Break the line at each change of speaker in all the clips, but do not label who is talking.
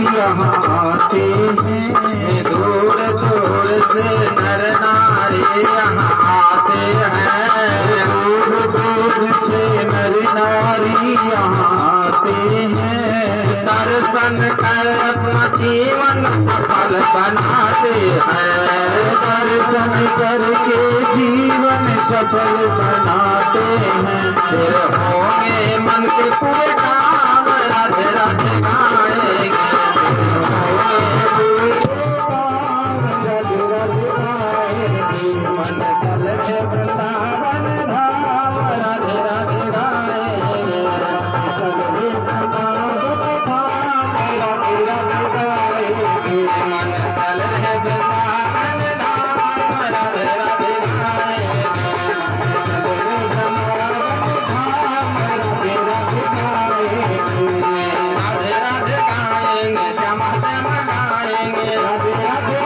यहाँ आते हैं,
दूर दूर से नर नारी यहाँ आते हैं,
दूर दूर से नर नारी यहाँ आते हैं,
दर्शन कर अपना जीवन सफल बनाते हैं,
दर्शन करके जीवन सफल बनाते हैं।
फिर होंगे मन के पूरे काम, राधे राधे गाएंगे, मन चल के वृंदावन धाम, राधे राधे गाएंगे, मन चल के वृंदावन धाम, राधे राधे गाएंगे, राधे राधे गाएंगे, श्यामा श्यामा गाएंगे, राधे राधे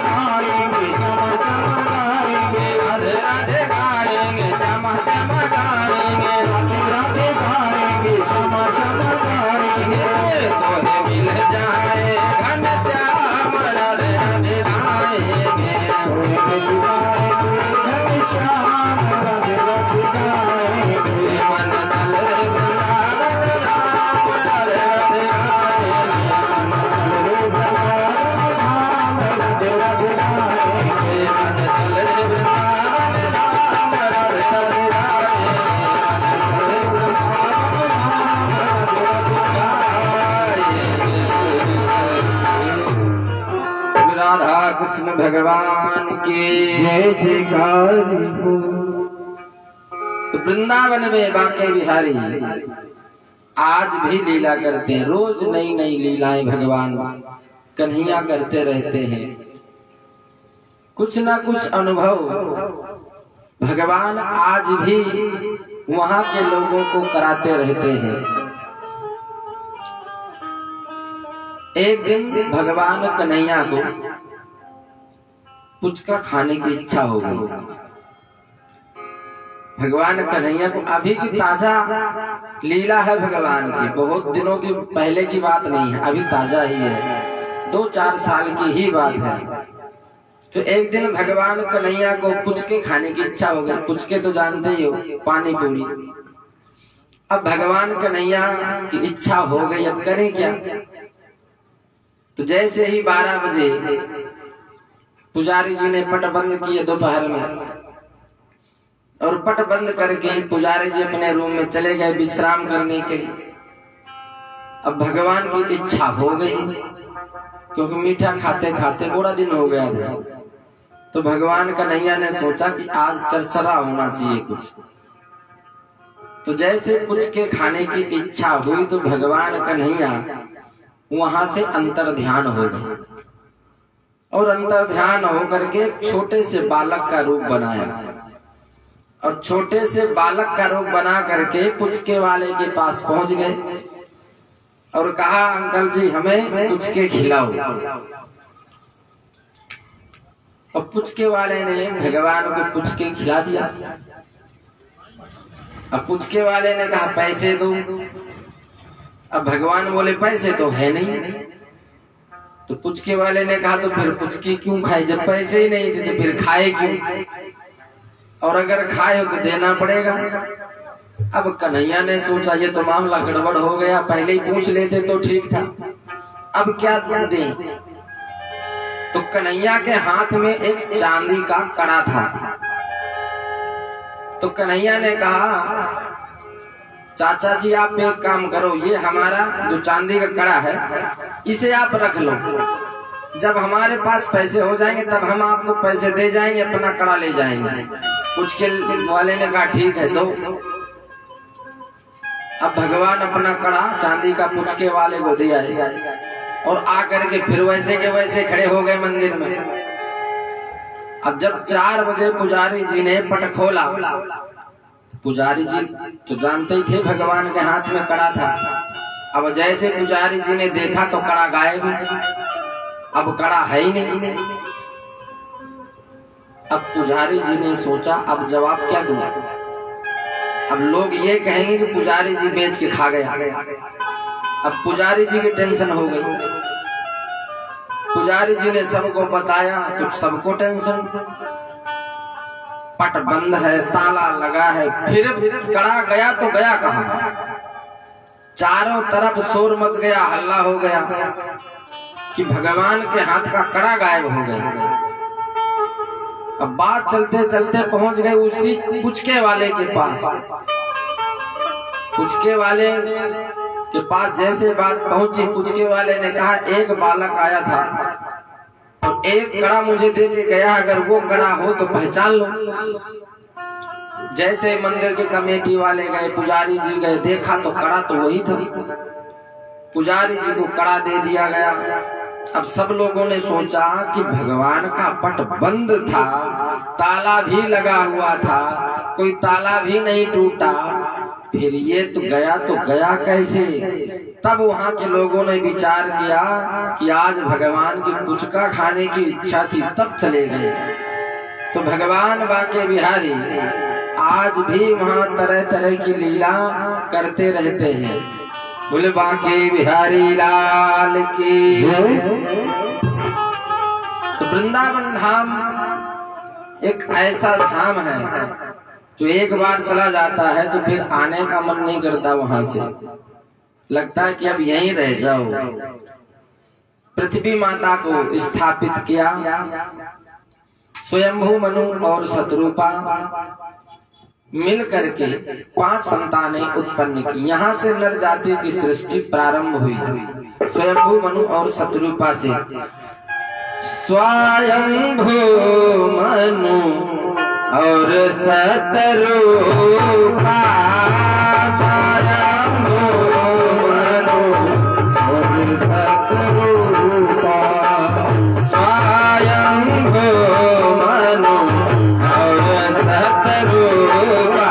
गाएंगे, श्यामा श्यामा गाएंगे, तोहे मिल जाए घन श्याम, राधे राधे गाएंगे, मन चल वृंदावन धाम, राधे राधे गाएंगे, मन चल वृंदावन धाम, राधे राधे गाएंगे। राधा कृष्ण भगवान की
जय जयकार हो।
तो वृंदावन में बांके बिहारी आज भी लीला करते हैं, रोज नई नई लीलाएं भगवान कन्हैया करते रहते हैं। कुछ ना कुछ अनुभव भगवान आज भी वहां के लोगों को कराते रहते हैं। एक दिन भगवान कन्हैया को पुचका खाने की इच्छा हो गई। भगवान कन्हैया को अभी की ताजा लीला है भगवान की, बहुत दिनों की पहले की बात नहीं है, अभी ताजा ही है, 2-4 साल की ही बात है। तो एक दिन भगवान कन्हैया को पुचके खाने की इच्छा हो गई। पुचके तो जानते ही हो, पानी पूरी। अब भगवान कन्हैया की इच्छा हो गई, अब करें क्या। तो जैसे ही 12 बजे पुजारी जी ने पट बंद किए दोपहर में, और पट बंद करके पुजारी जी अपने रूम में चले गए विश्राम करने के लिए। अब भगवान की इच्छा हो गई, क्योंकि मीठा खाते खाते पूरा दिन हो गया था। तो भगवान कन्हैया ने सोचा कि आज चरचरा होना चाहिए कुछ। तो जैसे पुचके खाने की इच्छा हुई तो भगवान कन्हैया वहां से अंतर ध्यान हो गए, और अंतर ध्यान होकर के छोटे से बालक का रूप बनाया, और छोटे से बालक का रूप बना करके पुचके वाले के पास पहुंच गए और कहा, अंकल जी हमें पुचके खिलाओ। और पुचके वाले ने भगवान को पुचके खिला दिया। अब पुचके वाले ने कहा पैसे दो। अब भगवान बोले पैसे तो है नहीं। तो पुचके वाले ने कहा तो फिर पुचकी क्यों खाए, जब पैसे ही नहीं थे तो फिर खाए क्यों, और अगर खाए हो तो देना पड़ेगा। अब कन्हैया ने सोचा ये तो मामला गड़बड़ हो गया, पहले ही पूछ लेते तो ठीक था, अब क्या दें। तो कन्हैया के हाथ में एक चांदी का कड़ा था। तो कन्हैया ने कहा, चाचा जी आप एक काम करो, ये हमारा जो चांदी का कड़ा है इसे आप रख लो, जब हमारे पास पैसे हो जाएंगे तब हम आपको पैसे दे जाएंगे, अपना कड़ा ले जाएंगे। पुचके वाले ने कहा ठीक है दो। अब भगवान अपना कड़ा चांदी का पुचके वाले को दिया और आकर के फिर वैसे के वैसे खड़े हो गए मंदिर में। अब जब 4 बजे पुजारी जी ने पट खोला, पुजारी जी तो जानते ही थे भगवान के हाथ में कड़ा था। अब जैसे पुजारी जी ने देखा तो कड़ा गायब, अब कड़ा है ही नहीं। अब पुजारी जी ने सोचा अब जवाब क्या दूं, अब लोग ये कहेंगे कि पुजारी जी बेच के खा गया। अब पुजारी जी की टेंशन हो गई। पुजारी जी ने सबको बताया तो सबको टेंशन, पट बंद है, ताला लगा है, फिर कड़ा गया तो गया कहाँ? चारों तरफ शोर मच गया, हल्ला हो गया कि भगवान के हाथ का कड़ा गायब हो गया। अब बात चलते चलते पहुंच गए उसी पुचके वाले के पास। पुचके वाले के पास जैसे बात पहुंची, पुचके वाले ने कहा एक बालक आया था और एक कड़ा मुझे दे के गया, अगर वो कड़ा हो तो पहचान लो। जैसे मंदिर के कमेटी वाले गए, पुजारी जी गए, देखा तो कड़ा तो वही था। पुजारी जी को कड़ा दे दिया गया। अब सब लोगों ने सोचा कि भगवान का पट बंद था, ताला भी लगा हुआ था, कोई ताला भी नहीं टूटा, फिर ये तो गया कैसे? तब वहां के लोगों ने विचार किया कि आज भगवान की पुचका खाने की इच्छा थी, तब चले गए। तो भगवान बाके बिहारी आज भी वहां तरह तरह की लीला करते रहते हैं। बोले बाके बिहारी लाल की। तो वृंदावन धाम एक ऐसा धाम है जो एक बार चला जाता है तो फिर आने का मन नहीं करता वहां से, लगता है कि अब यहीं रह जाओ। पृथ्वी माता को स्थापित किया, स्वयंभू मनु और शतरूपा मिल करके 5 संतानें उत्पन्न की। यहाँ से नर जाति की सृष्टि प्रारंभ हुई, स्वयंभू मनु और शतरूपा से। स्वयंभू मनु और शतरूपा, स्वयंभू मनु और शतरूपा, स्वयंभू मनु और शतरूपा,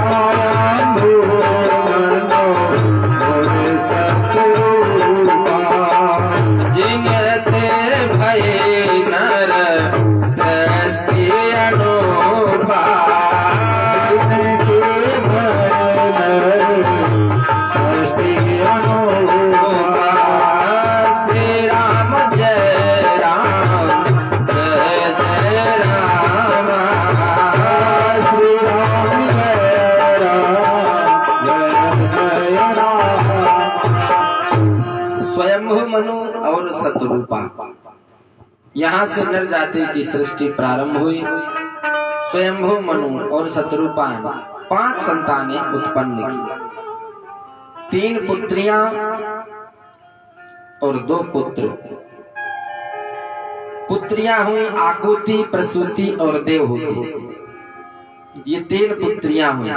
स्वयंभू मनु और शतरूपा, जिनते भय नर सृष्टि अनूपा, जिनके भय नर सृष्टि अनूपा। श्री राम जय राम, जय जय राम, श्री राम जय राम, जय जय राम। स्वयंभू मनु और शतरूपा, यहाँ से नर जाति की सृष्टि प्रारंभ हुई। स्वयंभू मनु और शतरूपा ने 5 संतानें उत्पन्न की, 3 पुत्रियां और 2 पुत्र। पुत्रियां हुई आकुति, प्रसूति और देवहूति। ये 3 पुत्रियां हुई।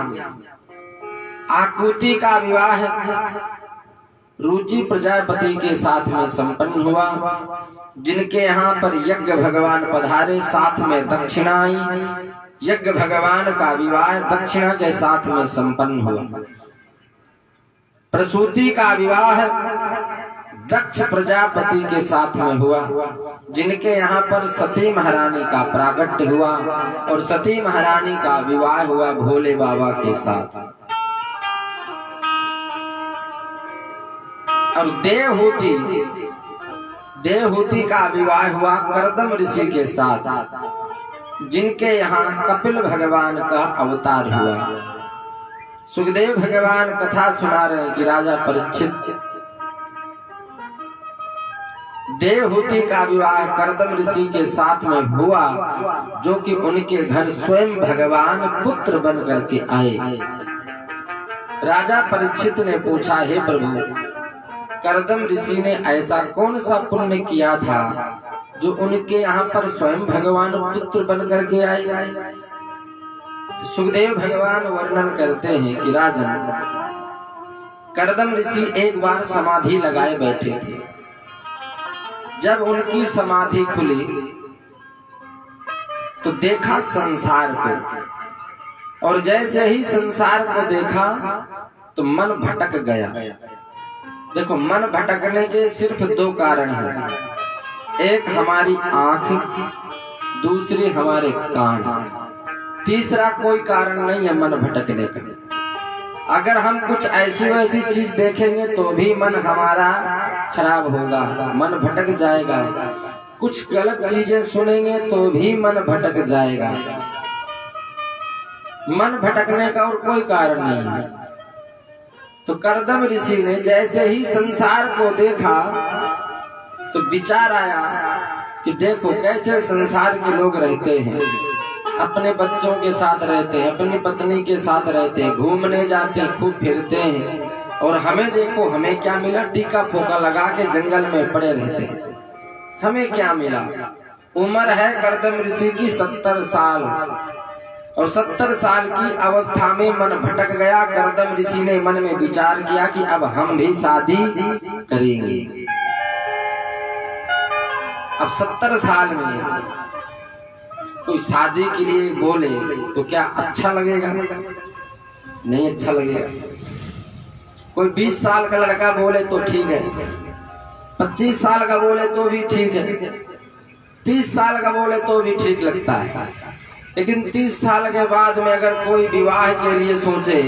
आकुति का विवाह रुचि प्रजापति के साथ में संपन्न हुआ, जिनके यहाँ पर यज्ञ भगवान पधारे, साथ में दक्षिणा आई। यज्ञ भगवान का विवाह दक्षिणा के साथ में संपन्न हुआ। प्रसूति का विवाह दक्ष प्रजापति के साथ में हुआ, जिनके यहाँ पर सती महारानी का प्राकट्य हुआ और सती महारानी का विवाह हुआ भोले बाबा के साथ। और देवहूति का विवाह हुआ करदम ऋषि के साथ, जिनके यहाँ कपिल भगवान का अवतार हुआ। सुखदेव भगवान कथा सुना रहे कि राजा परीक्षित, देवहूति का विवाह करदम ऋषि के साथ में हुआ, जो कि उनके घर स्वयं भगवान पुत्र बन करके आए। राजा परीक्षित ने पूछा, हे प्रभु, करदम ऋषि ने ऐसा कौन सा पुण्य किया था जो उनके यहाँ पर स्वयं भगवान पुत्र बन करके आए? सुखदेव भगवान वर्णन करते हैं कि राजन, करदम ऋषि एक बार समाधि लगाए बैठे थे। जब उनकी समाधि खुली तो देखा संसार को, और जैसे ही संसार को देखा तो मन भटक गया। देखो, मन भटकने के सिर्फ 2 कारण हैं, एक हमारी आंख, दूसरी हमारे कान। तीसरा कोई कारण नहीं है मन भटकने का। अगर हम कुछ ऐसी वैसी चीज देखेंगे तो भी मन हमारा खराब होगा, मन भटक जाएगा। कुछ गलत चीजें सुनेंगे तो भी मन भटक जाएगा। मन भटकने का और कोई कारण नहीं है। तो कर्दम ऋषि ने जैसे ही संसार को देखा तो विचार आया कि देखो कैसे संसार के लोग रहते हैं, अपने बच्चों के साथ रहते हैं, अपनी पत्नी के साथ रहते हैं, घूमने जाते हैं, खूब फिरते हैं, और हमें देखो हमें क्या मिला, टीका फोका लगा के जंगल में पड़े रहते हैं। हमें क्या मिला? उम्र है कर्दम ऋषि की 70 साल, और 70 साल की अवस्था में मन भटक गया। कर्दम ऋषि ने मन में विचार किया कि अब हम भी शादी करेंगे। अब 70 साल में कोई शादी के लिए बोले तो क्या अच्छा लगेगा? नहीं अच्छा लगेगा। कोई 20 साल का लड़का बोले तो ठीक है, 25 साल का बोले तो भी ठीक है, 30 साल का बोले तो भी ठीक लगता है। लेकिन 30 साल के बाद में अगर कोई विवाह के लिए सोचे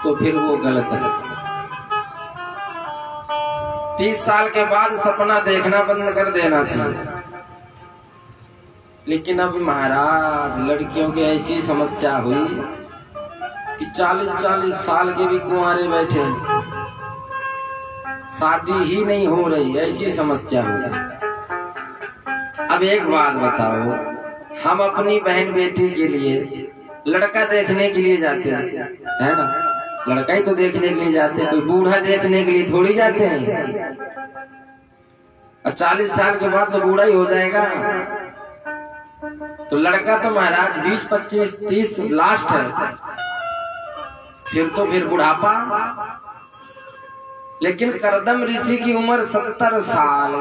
तो फिर वो गलत है। 30 साल के बाद सपना देखना बंद कर देना चाहिए। लेकिन अब महाराज लड़कियों की ऐसी समस्या हुई कि 40-40 साल के भी कुंवारे बैठे, शादी ही नहीं हो रही, ऐसी समस्या हुई। अब एक बात बताओ, हम अपनी बहन बेटी के लिए लड़का देखने के लिए जाते हैं, है ना? लड़का ही तो देखने के लिए जाते हैं, कोई बूढ़ा देखने के लिए थोड़ी जाते हैं। और 40 साल के बाद तो बूढ़ा ही हो जाएगा। तो लड़का तो महाराज 20, 25, 30 लास्ट है, फिर बुढ़ापा। लेकिन कर्दम ऋषि की उम्र 70 साल,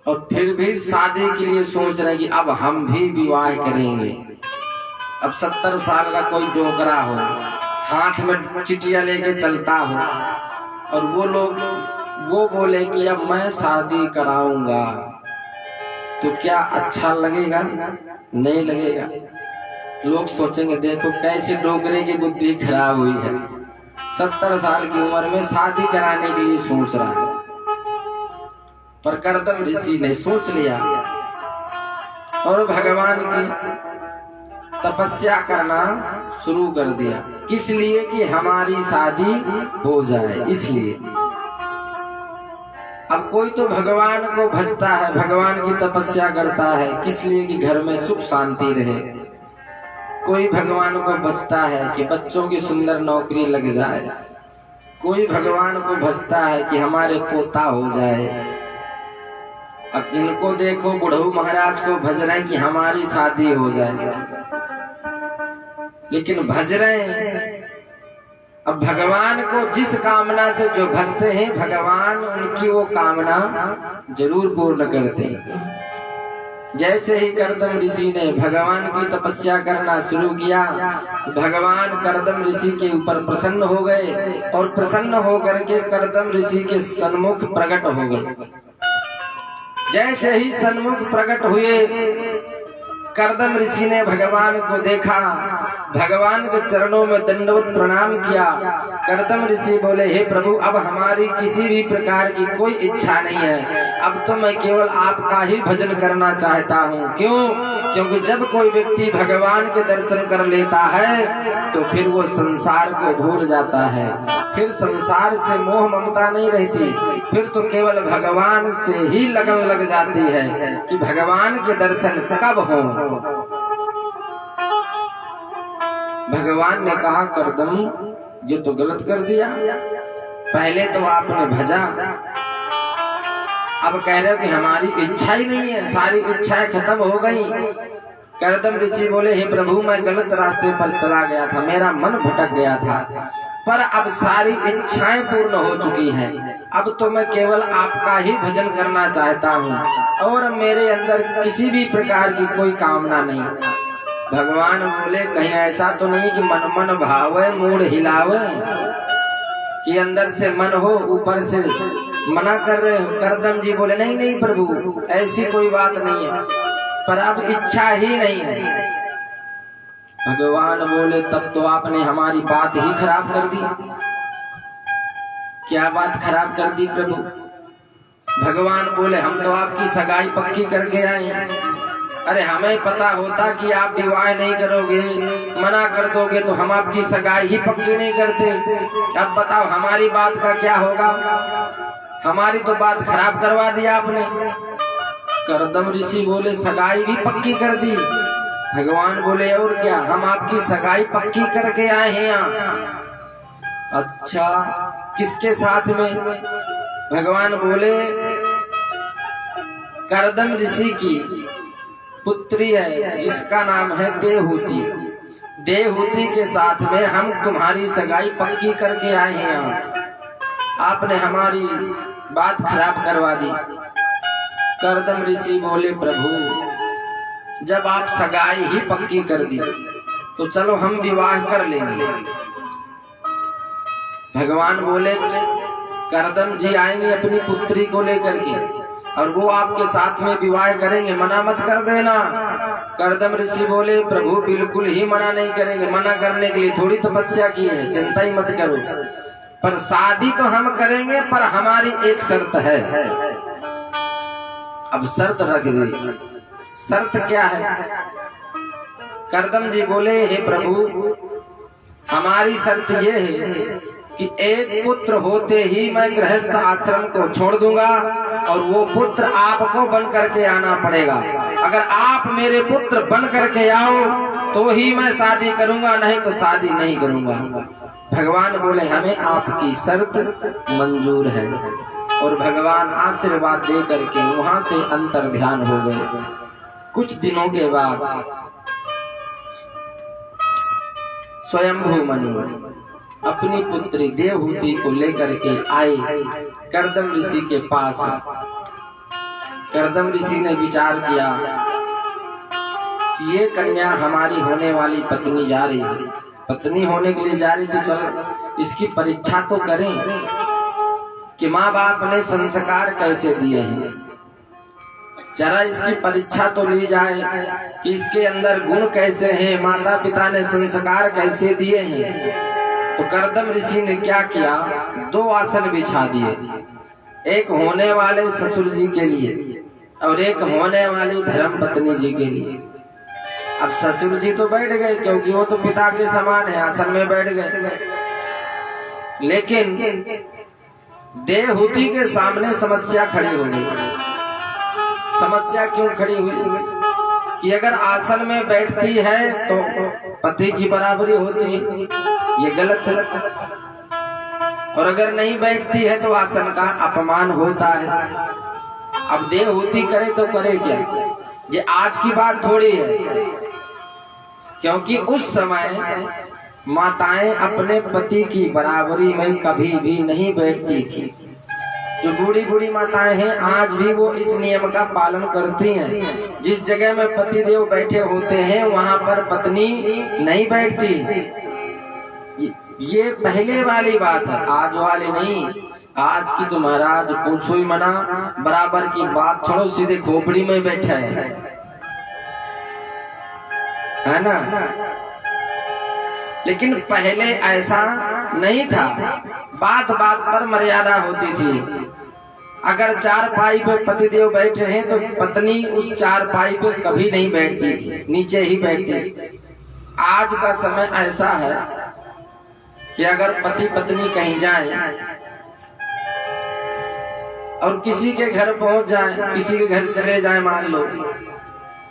और फिर भी शादी के लिए सोच रहे कि अब हम भी विवाह करेंगे। अब 70 साल का कोई डोकरा हो, हाथ में चिटिया लेके चलता हो, और वो लोग वो बोले कि अब मैं शादी कराऊंगा, तो क्या अच्छा लगेगा? नहीं लगेगा। लोग सोचेंगे देखो कैसे डोकरे की बुद्धि खराब हुई है, 70 साल की उम्र में शादी कराने के लिए सोच रहा है। पर कर्दम ऋषि ने सोच लिया और भगवान की तपस्या करना शुरू कर दिया। किस लिए? कि हमारी शादी हो जाए, इसलिए। अब कोई तो भगवान को भजता है, भगवान की तपस्या करता है, किस लिए? कि घर में सुख शांति रहे। कोई भगवान को भजता है कि बच्चों की सुंदर नौकरी लग जाए। कोई भगवान को भजता है कि हमारे पोता हो जाए। अब इनको देखो, बुढ़ऊ महाराज को भज रहे हैं कि हमारी शादी हो जाए, लेकिन भज रहे हैं। अब भगवान को जिस कामना से जो भजते हैं, भगवान उनकी वो कामना जरूर पूर्ण करते हैं। जैसे ही कर्दम ऋषि ने भगवान की तपस्या करना शुरू किया, भगवान कर्दम ऋषि के ऊपर प्रसन्न हो गए, और प्रसन्न होकर के कर्दम ऋषि के सन्मुख प्रकट हो गए। जैसे ही सन्मुख प्रकट हुए, कर्दम ऋषि ने भगवान को देखा, भगवान के चरणों में दंडवत प्रणाम किया। कर्दम ऋषि बोले, हे प्रभु, अब हमारी किसी भी प्रकार की कोई इच्छा नहीं है, अब तो मैं केवल आपका ही भजन करना चाहता हूँ। क्यों? क्योंकि जब कोई व्यक्ति भगवान के दर्शन कर लेता है तो फिर वो संसार को भूल जाता है, फिर संसार से मोह ममता नहीं रहती, फिर तो केवल भगवान से ही लगन लग जाती है कि भगवान के दर्शन कब हों। भगवान ने कहा, कर्दम, ये तो गलत कर दिया। पहले तो आपने भजा, अब कह रहे हो कि हमारी इच्छा ही नहीं है, सारी इच्छाएं खत्म हो गई। कर्दम ऋषि बोले, हे प्रभु, मैं गलत रास्ते पर चला गया था, मेरा मन भटक गया था, पर अब सारी इच्छाएं पूर्ण हो चुकी हैं। अब तो मैं केवल आपका ही भजन करना चाहता हूँ, और मेरे अंदर किसी भी प्रकार की कोई कामना नहीं। भगवान बोले, कहीं ऐसा तो नहीं कि मन मन भावे मूड हिलावे, कि अंदर से मन हो, ऊपर से मना कर रहे हो। कर्दम जी बोले, नहीं नहीं प्रभु, ऐसी कोई बात नहीं है, पर अब इच्छा ही नहीं है। भगवान बोले, तब तो आपने हमारी बात ही खराब कर दी। क्या बात खराब कर दी प्रभु? भगवान बोले हम तो आपकी सगाई पक्की करके आए। अरे हमें पता होता कि आप विवाह नहीं करोगे, मना कर दोगे तो हम आपकी सगाई ही पक्की नहीं करते। अब बताओ हमारी बात का क्या होगा, हमारी तो बात खराब करवा दी आपने। कर्दम ऋषि बोले सगाई भी पक्की कर दी। भगवान बोले और क्या, हम आपकी सगाई पक्की करके आए हैं यहाँ। अच्छा किसके साथ में? भगवान बोले कर्दम ऋषि की पुत्री है जिसका नाम है देवहूति। देवहूति के साथ में हम तुम्हारी सगाई पक्की करके आए हैं यहाँ। आपने हमारी बात खराब करवा दी। कर्दम ऋषि बोले प्रभु जब आप सगाई ही पक्की कर दी तो चलो हम विवाह कर लेंगे। भगवान बोले कर्दम जी आएंगे अपनी पुत्री को लेकर के और वो आपके साथ में विवाह करेंगे, मना मत कर देना। कर्दम ऋषि बोले प्रभु बिल्कुल ही मना नहीं करेंगे, मना करने के लिए थोड़ी तपस्या की है, चिंता ही मत करो। पर शादी तो हम करेंगे, पर हमारी एक शर्त है। अब शर्त रख दी। शर्त क्या है? कर्दम जी बोले हे प्रभु हमारी शर्त ये है कि एक पुत्र होते ही मैं गृहस्थ आश्रम को छोड़ दूंगा और वो पुत्र आपको बन करके आना पड़ेगा। अगर आप मेरे पुत्र बन करके आओ तो ही मैं शादी करूंगा, नहीं तो शादी नहीं करूंगा। भगवान बोले हमें आपकी शर्त मंजूर है। और भगवान आशीर्वाद दे करके वहां से अंतर ध्यान हो गए। कुछ दिनों के बाद स्वयंभू मनु अपनी पुत्री देवहूति को लेकर के आए कर्दम ऋषि के पास। कर्दम ऋषि ने विचार किया कि ये कन्या हमारी होने वाली पत्नी जा रही है, पत्नी होने के लिए जा रही, तो चल इसकी परीक्षा तो करें कि माँ बाप ने संस्कार कैसे दिए हैं। जरा इसकी परीक्षा तो ली जाए कि इसके अंदर गुण कैसे हैं, माता पिता ने संस्कार कैसे दिए हैं। तो कर्दम ऋषि ने क्या किया, 2 आसन बिछा दिए, एक होने वाले ससुर जी के लिए और एक होने वाली धर्म पत्नी जी के लिए। अब ससुर जी तो बैठ गए क्योंकि वो तो पिता के समान है, आसन में बैठ गए। लेकिन देवहूति के सामने समस्या खड़ी हो गई। समस्या क्यों खड़ी हुई कि अगर आसन में बैठती है तो पति की बराबरी होती है, ये गलत है। और अगर नहीं बैठती है तो आसन का अपमान होता है। अब देवहूति करे तो करे क्या, ये आज की बात थोड़ी है। क्योंकि उस समय माताएं अपने पति की बराबरी में कभी भी नहीं बैठती थी। जो बूढ़ी बूढ़ी माताएं हैं आज भी वो इस नियम का पालन करती हैं। जिस जगह में पति देव बैठे होते हैं वहां पर पत्नी नहीं बैठती। ये पहले वाली बात है, आज वाली नहीं। आज की तो महाराज पूछो ही मना, बराबर की बात छोड़ो, सीधे खोपड़ी में बैठा है ना। लेकिन पहले ऐसा नहीं था, बात बात पर मर्यादा होती थी। अगर चारपाई पे पतिदेव बैठे हैं तो पत्नी उस चारपाई पे कभी नहीं बैठती थी, नीचे ही बैठती थी। आज का समय ऐसा है कि अगर पति पत्नी कहीं जाए और किसी के घर पहुंच जाए, किसी के घर चले जाए, मान लो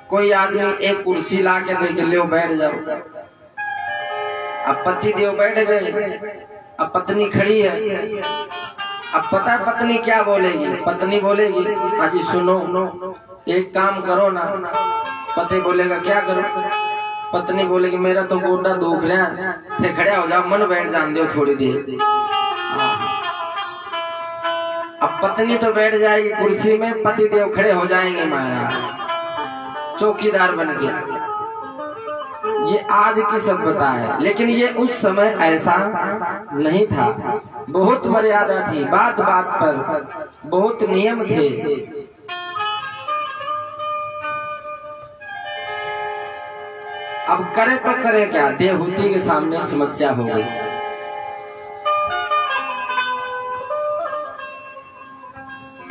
कोई आदमी एक कुर्सी ला के दे के ले बैठ जाओ। अब पति देव बैठ गए, अब पत्नी खड़ी है। अब पता है पत्नी क्या बोलेगी? पत्नी बोलेगी हाँ जी सुनो एक काम करो ना। पति बोलेगा क्या करो? पत्नी बोलेगी मेरा तो गोडा दुख रहा है, खड़े हो जाओ, मन बैठ जान दो थोड़ी देर। अब पत्नी तो बैठ जाएगी कुर्सी में, पति देव खड़े हो जाएंगे महाराज, चौकीदार बन गया। ये आज की सभ्यता है, लेकिन ये उस समय ऐसा नहीं था। बहुत मर्यादा थी, बात बात पर बहुत नियम थे। अब करे तो करे क्या, देवहूति के सामने समस्या हो गई।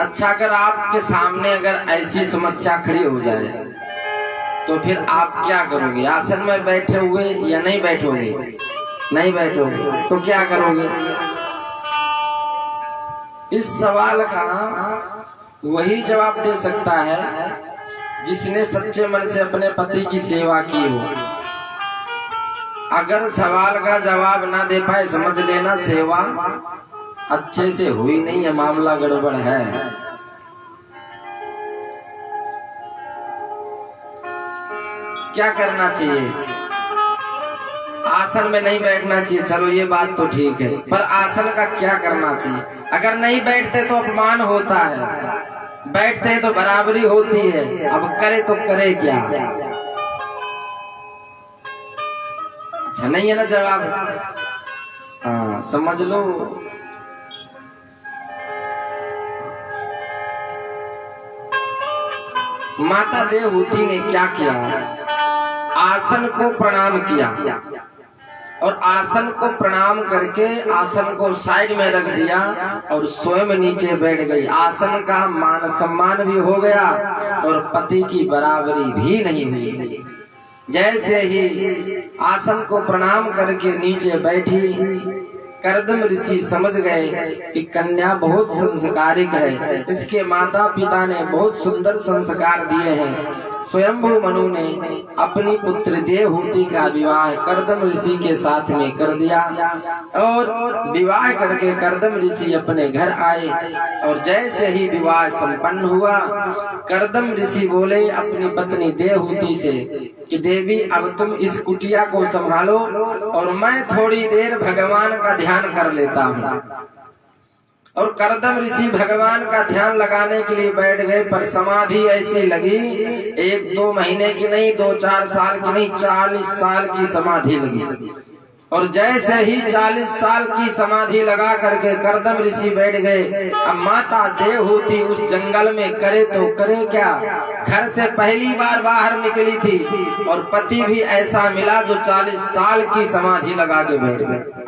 अच्छा, अगर आपके सामने अगर ऐसी समस्या खड़ी हो जाए तो फिर आप क्या करोगे? आसन में बैठे हुए या नहीं बैठोगे? नहीं बैठोगे तो क्या करोगे? इस सवाल का वही जवाब दे सकता है जिसने सच्चे मन से अपने पति की सेवा की हो। अगर सवाल का जवाब ना दे पाए, समझ लेना सेवा अच्छे से हुई नहीं है, मामला गड़बड़ है। क्या करना चाहिए? आसन में नहीं बैठना चाहिए, चलो ये बात तो ठीक है, पर आसन का क्या करना चाहिए? अगर नहीं बैठते तो अपमान होता है, बैठते हैं तो बराबरी होती है। अब करे तो करे क्या? अच्छा नहीं है ना जवाब? हाँ, समझ लो। माता देवहूति ने क्या किया? आसन को प्रणाम किया और आसन को प्रणाम करके आसन को साइड में रख दिया और स्वयं नीचे बैठ गई। आसन का मान सम्मान भी हो गया और पति की बराबरी भी नहीं हुई। जैसे ही आसन को प्रणाम करके नीचे बैठी, कर्दम ऋषि समझ गए कि कन्या बहुत संस्कारिक है, इसके माता पिता ने बहुत सुंदर संस्कार दिए हैं। स्वयंभू मनु ने अपनी पुत्र देवहूति का विवाह कर्दम ऋषि के साथ में कर दिया और विवाह करके कर्दम ऋषि अपने घर आए और जैसे ही विवाह संपन्न हुआ, कर्दम ऋषि बोले अपनी पत्नी देवहूति से कि देवी अब तुम इस कुटिया को संभालो और मैं थोड़ी देर भगवान का ध्यान कर लेता हूँ। और कर्दम ऋषि भगवान का ध्यान लगाने के लिए बैठ गए, पर समाधि ऐसी लगी, 1-2 महीने की नहीं, 2-4 साल की नहीं, 40 साल की समाधि लगी। और जैसे ही 40 साल की समाधि लगा करके कर्दम ऋषि बैठ गए, अब माता देवहूति उस जंगल में करे तो करे क्या? घर से पहली बार बाहर निकली थी और पति भी ऐसा मिला जो 40 साल की समाधि लगा के बैठ गए।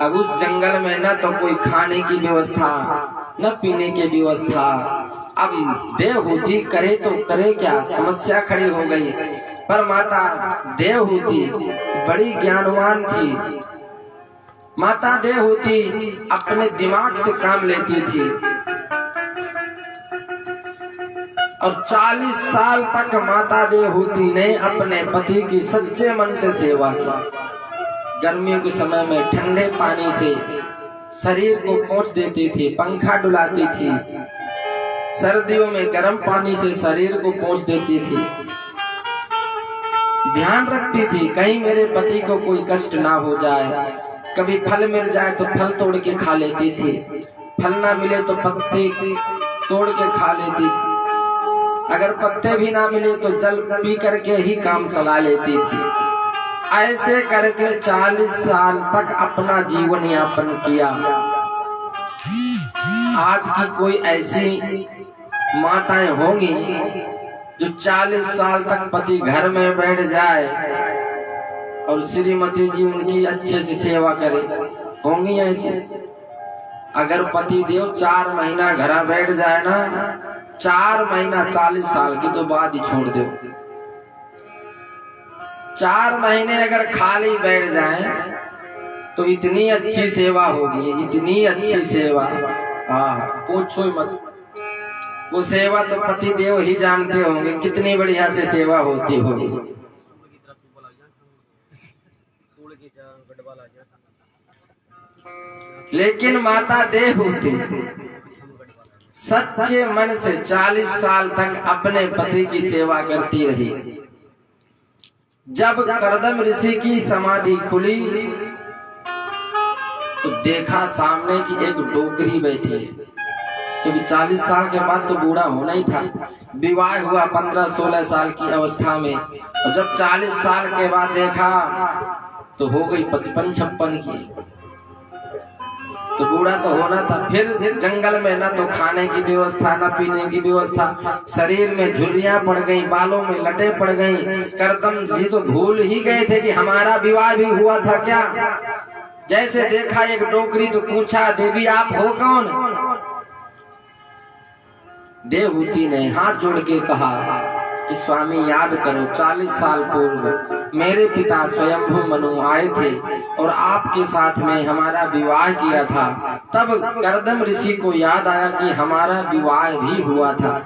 अब उस जंगल में न तो कोई खाने की व्यवस्था, न पीने की व्यवस्था। अब देवहूति करे तो करे क्या? समस्या खड़ी हो गई। पर माता देवहूति बड़ी ज्ञानवान थी। माता देवहूति अपने दिमाग से काम लेती थी और 40 साल तक माता देवहूति ने अपने पति की सच्चे मन से सेवा की। गर्मियों के समय में ठंडे पानी से शरीर को पोंछ देती थी, पंखा डुलाती थी। सर्दियों में गर्म पानी से शरीर को पोंछ देती थी। ध्यान रखती थी कहीं मेरे पति को कोई कष्ट ना हो जाए। कभी फल मिल जाए तो फल तोड़ के खा लेती थी, फल ना मिले तो पत्ते तोड़ के खा लेती थी। अगर पत्ते भी ना मिले तो जल पी करके ही काम चला लेती थी। ऐसे करके 40 साल तक अपना जीवन यापन किया। आज की कोई ऐसी माताएं होंगी जो 40 साल तक पति घर में बैठ जाए और श्रीमती जी उनकी अच्छे से सेवा करे? होंगी ऐसी? अगर पति देव 4 महीना घर बैठ जाए ना, 4 महीना 40 साल की तो बात ही छोड़ दो। 4 महीने अगर खाली बैठ जाएं तो इतनी अच्छी सेवा होगी, इतनी अच्छी सेवा, पूछो मत। वो सेवा तो पति देव ही जानते होंगे कितनी बढ़िया से सेवा होती होगी। लेकिन माता देवहूति सच्चे मन से 40 साल तक अपने पति की सेवा करती रही। जब कर्दम ऋषि की समाधि खुली तो देखा सामने की एक डोकरी बैठी है, क्योंकि 40 साल के बाद तो बूढ़ा होना ही था। विवाह हुआ 15-16 साल की अवस्था में, और जब 40 साल के बाद देखा तो हो गई 55-56 की, तो बूढ़ा तो होना था। फिर जंगल में ना तो खाने की व्यवस्था, ना पीने की व्यवस्था, शरीर में झुर्रियां पड़ गई, बालों में लटे पड़ गई। कर्दम जी तो भूल ही गए थे कि हमारा विवाह भी हुआ था क्या। जैसे देखा एक डोकरी तो पूछा, देवी आप हो कौन? देवहूति ने हाथ जोड़ के कहा कि स्वामी याद करो 40 साल पूर्व मेरे पिता स्वयंभू मनु आए थे और आपके साथ में हमारा विवाह किया था। तब कर्दम ऋषि को याद आया कि हमारा विवाह भी हुआ था।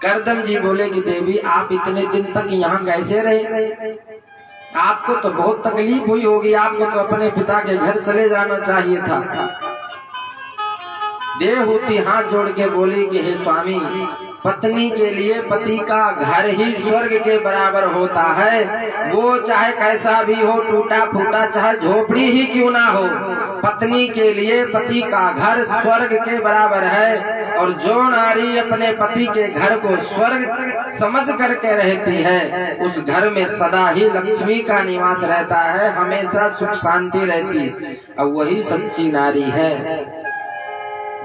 कर्दम जी बोले कि देवी आप इतने दिन तक यहाँ कैसे रहे? आपको तो बहुत तकलीफ हुई होगी, आपको तो अपने पिता के घर चले जाना चाहिए था। देवहूति हाथ जोड़ के बोली कि हे स्वामी, पत्नी के लिए पति का घर ही स्वर्ग के बराबर होता है। वो चाहे कैसा भी हो, टूटा फूटा, चाहे झोपड़ी ही क्यों ना हो, पत्नी के लिए पति का घर स्वर्ग के बराबर है। और जो नारी अपने पति के घर को स्वर्ग समझ करके रहती है, उस घर में सदा ही लक्ष्मी का निवास रहता है, हमेशा सुख शांति रहती। और वही सच्ची नारी है।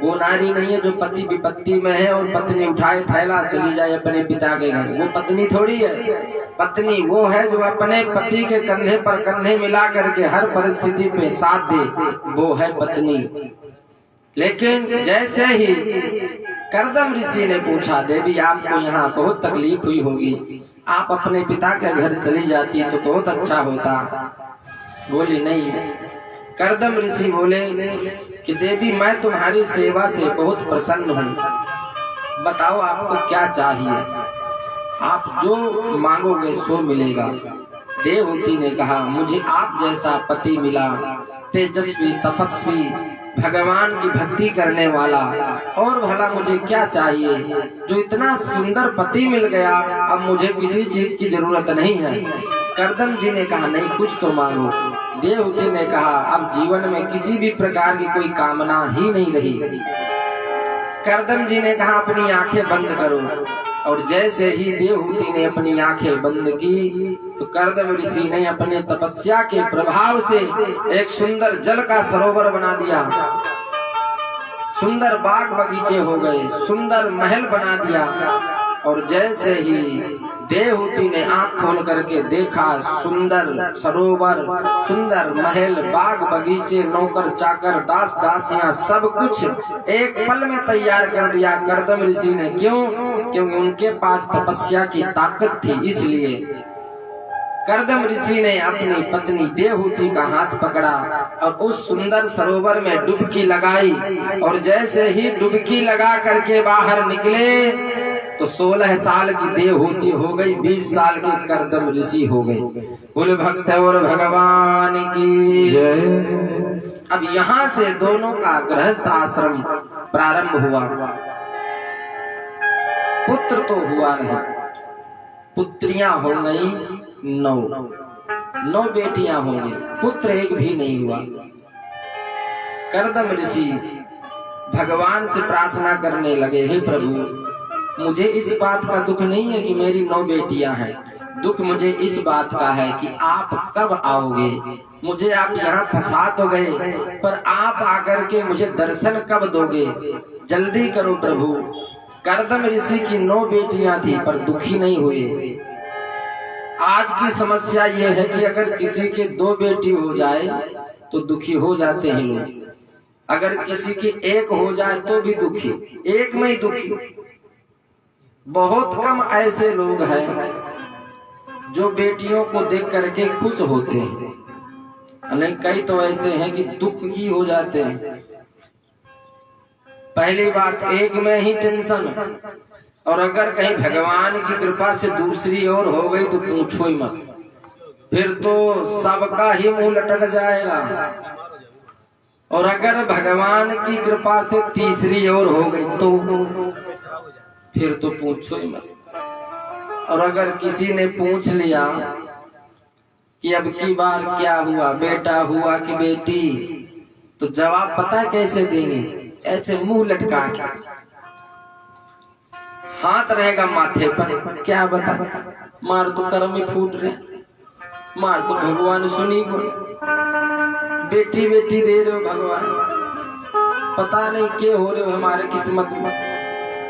वो नारी नहीं है जो पति विपत्ति में है और पत्नी उठाए थैला चली जाए अपने पिता के घर। वो पत्नी थोड़ी है। पत्नी वो है जो अपने पति के कंधे पर कंधे मिला करके हर परिस्थिति पे साथ दे, वो है पत्नी। लेकिन जैसे ही कर्दम ऋषि ने पूछा, देवी आपको यहाँ बहुत तकलीफ हुई होगी, आप अपने पिता के घर चली जाती तो बहुत अच्छा होता। बोली नहीं। कर्दम ऋषि बोले कि देवी मैं तुम्हारी सेवा से बहुत प्रसन्न हूँ, बताओ आपको क्या चाहिए, आप जो मांगोगे सो मिलेगा। देवहूति ने कहा, मुझे आप जैसा पति मिला, तेजस्वी, तपस्वी, भगवान की भक्ति करने वाला, और भला मुझे क्या चाहिए? जो इतना सुंदर पति मिल गया, अब मुझे किसी चीज की जरूरत नहीं है। कर्दम जी ने कहा, नहीं कुछ तो मांगो। देवहूति ने कहा, अब जीवन में किसी भी प्रकार की कोई कामना ही नहीं रही। कर्दम जी ने कहा, अपनी आंखें बंद करो। और जैसे ही देवहूति ने अपनी आंखें बंद की तो कर्दम ऋषि ने अपने तपस्या के प्रभाव से एक सुंदर जल का सरोवर बना दिया। सुंदर बाग बगीचे हो गए, सुंदर महल बना दिया। और जैसे ही देवहूति ने आंख खोल करके देखा, सुंदर सरोवर, सुंदर महल, बाग बगीचे, नौकर चाकर, दास दासियां, सब कुछ एक पल में तैयार कर दिया कर्दम ऋषि ने। क्यों? क्योंकि उनके पास तपस्या की ताकत थी। इसलिए कर्दम ऋषि ने अपनी पत्नी देवहूति का हाथ पकड़ा और उस सुंदर सरोवर में डुबकी लगाई। और जैसे ही डुबकी लगा करके बाहर निकले तो 16 साल की देवहूति हो गई, 20 साल के कर्दम ऋषि हो गए। बोले भक्त और भगवान की जय। अब यहाँ से दोनों का गृहस्थ आश्रम प्रारंभ हुआ। पुत्र तो हुआ नहीं, पुत्रियां हो गई 9 बेटियां हो गई, पुत्र एक भी नहीं हुआ। कर्दम ऋषि भगवान से प्रार्थना करने लगे, हे प्रभु, मुझे इस बात का दुख नहीं है कि मेरी 9 बेटियां हैं, दुख मुझे इस बात का है कि आप कब आओगे। मुझे आप यहाँ फंसा तो गए, पर आप आकर के मुझे दर्शन कब दोगे, जल्दी करो प्रभु। कर्दम ऋषि की 9 बेटियां थी पर दुखी नहीं हुए। आज की समस्या ये है कि अगर किसी के 2 बेटी हो जाए तो दुखी हो जाते हैं लोग, अगर किसी की 1 हो जाए तो भी दुखी, 1 में ही दुखी। बहुत कम ऐसे लोग हैं जो बेटियों को देख करके खुश होते हैं, नहीं कई तो ऐसे हैं कि दुख ही हो जाते हैं। पहली बात 1 में ही टेंशन, और अगर कहीं भगवान की कृपा से दूसरी ओर हो गई तो पूछो ही मत, फिर तो सबका ही मुंह लटक जाएगा। और अगर भगवान की कृपा से तीसरी ओर हो गई तो फिर तो पूछो ही मत। और अगर किसी ने पूछ लिया कि अब की बार क्या हुआ, बेटा हुआ कि बेटी, तो जवाब पता कैसे देंगे? ऐसे मुंह लटका के, हाथ रहेगा माथे पर, क्या बता, मार तो कर्म में फूट रहे, मार तो भगवान सुनी को, बेटी बेटी दे रहे हो भगवान, पता नहीं क्या हो रहे हो हमारे किस्मत में।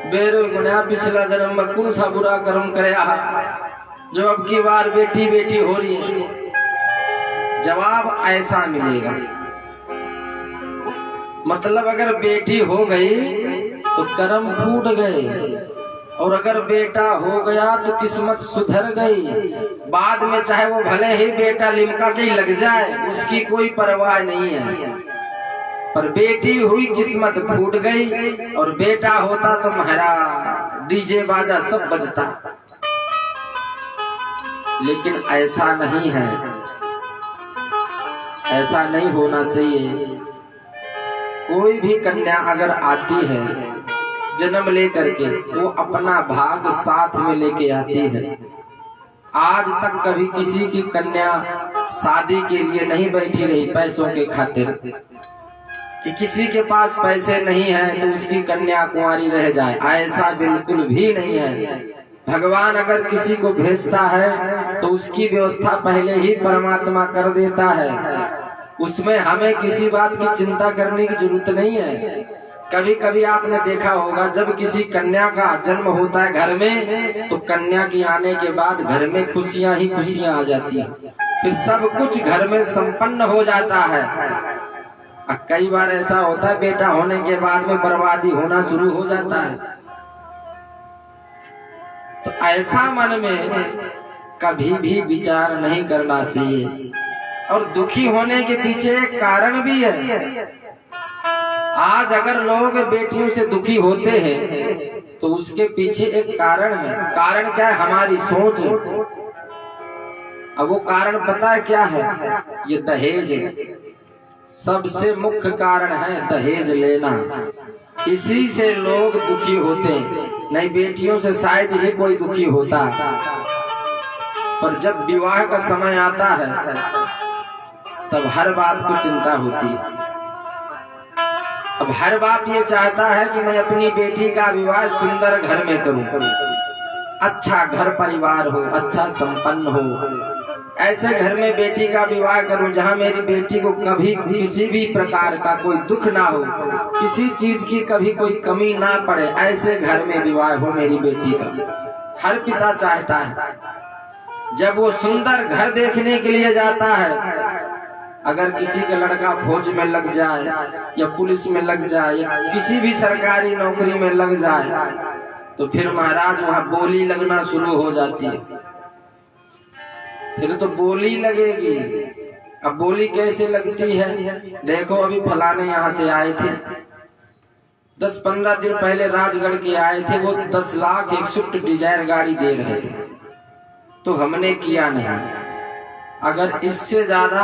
बेरो गुना पिछला जन्म में कौन सा बुरा कर्म कराया जो अब की बार बेटी बेटी हो रही है। जवाब ऐसा मिलेगा, मतलब अगर बेटी हो गई तो कर्म फूट गए, और अगर बेटा हो गया तो किस्मत सुधर गई। बाद में चाहे वो भले ही बेटा लिमका के लग जाए, उसकी कोई परवाह नहीं है, पर बेटी हुई किस्मत फूट गई। और बेटा होता तो महाराज डीजे बाजा सब बजता, लेकिन ऐसा नहीं है, ऐसा नहीं होना चाहिए। कोई भी कन्या अगर आती है जन्म लेकर के, तो अपना भाग साथ में लेके आती है। आज तक कभी किसी की कन्या शादी के लिए नहीं बैठी रही पैसों के खातिर, कि किसी के पास पैसे नहीं है तो उसकी कन्या कुंवारी रह जाए, ऐसा बिल्कुल भी नहीं है। भगवान अगर किसी को भेजता है तो उसकी व्यवस्था पहले ही परमात्मा कर देता है, उसमें हमें किसी बात की चिंता करने की जरूरत नहीं है। कभी कभी आपने देखा होगा, जब किसी कन्या का जन्म होता है घर में, तो कन्या के आने के बाद घर में खुशियां ही खुशियां आ जाती हैं, फिर सब कुछ घर में संपन्न हो जाता है। कई बार ऐसा होता है बेटा होने के बाद में बर्बादी होना शुरू हो जाता है। तो ऐसा मन में कभी भी विचार नहीं करना चाहिए। और दुखी होने के पीछे एक कारण भी है। आज अगर लोग बेटियों से दुखी होते हैं तो उसके पीछे एक कारण है। कारण क्या है? हमारी सोच। अब वो कारण पता है क्या है? ये दहेज सबसे मुख्य कारण है, दहेज लेना। इसी से लोग दुखी होते हैं, नहीं बेटियों से शायद ही कोई दुखी होता है। पर जब विवाह का समय आता है तब हर बाप को चिंता होती है। अब हर बाप ये चाहता है कि मैं अपनी बेटी का विवाह सुंदर घर में करूं, अच्छा घर परिवार हो, अच्छा संपन्न हो, ऐसे घर में बेटी का विवाह करूं जहां मेरी बेटी को कभी किसी भी प्रकार का कोई दुख ना हो, किसी चीज की कभी कोई कमी ना पड़े, ऐसे घर में विवाह हो मेरी बेटी का। हर पिता चाहता है। जब वो सुंदर घर देखने के लिए जाता है, अगर किसी का लड़का फौज में लग जाए या पुलिस में लग जाए या किसी भी सरकारी नौकरी में लग जाए, तो फिर महाराज वहां बोली लगना शुरू हो जाती है। फिर तो बोली लगेगी। अब बोली कैसे लगती है? देखो अभी फलाने यहाँ से आए थे, 10-15 दिन पहले राजगढ़ के आए थे, वो 10 लाख एक स्विफ्ट डिजायर गाड़ी दे रहे थे, तो हमने किया नहीं। अगर इससे ज्यादा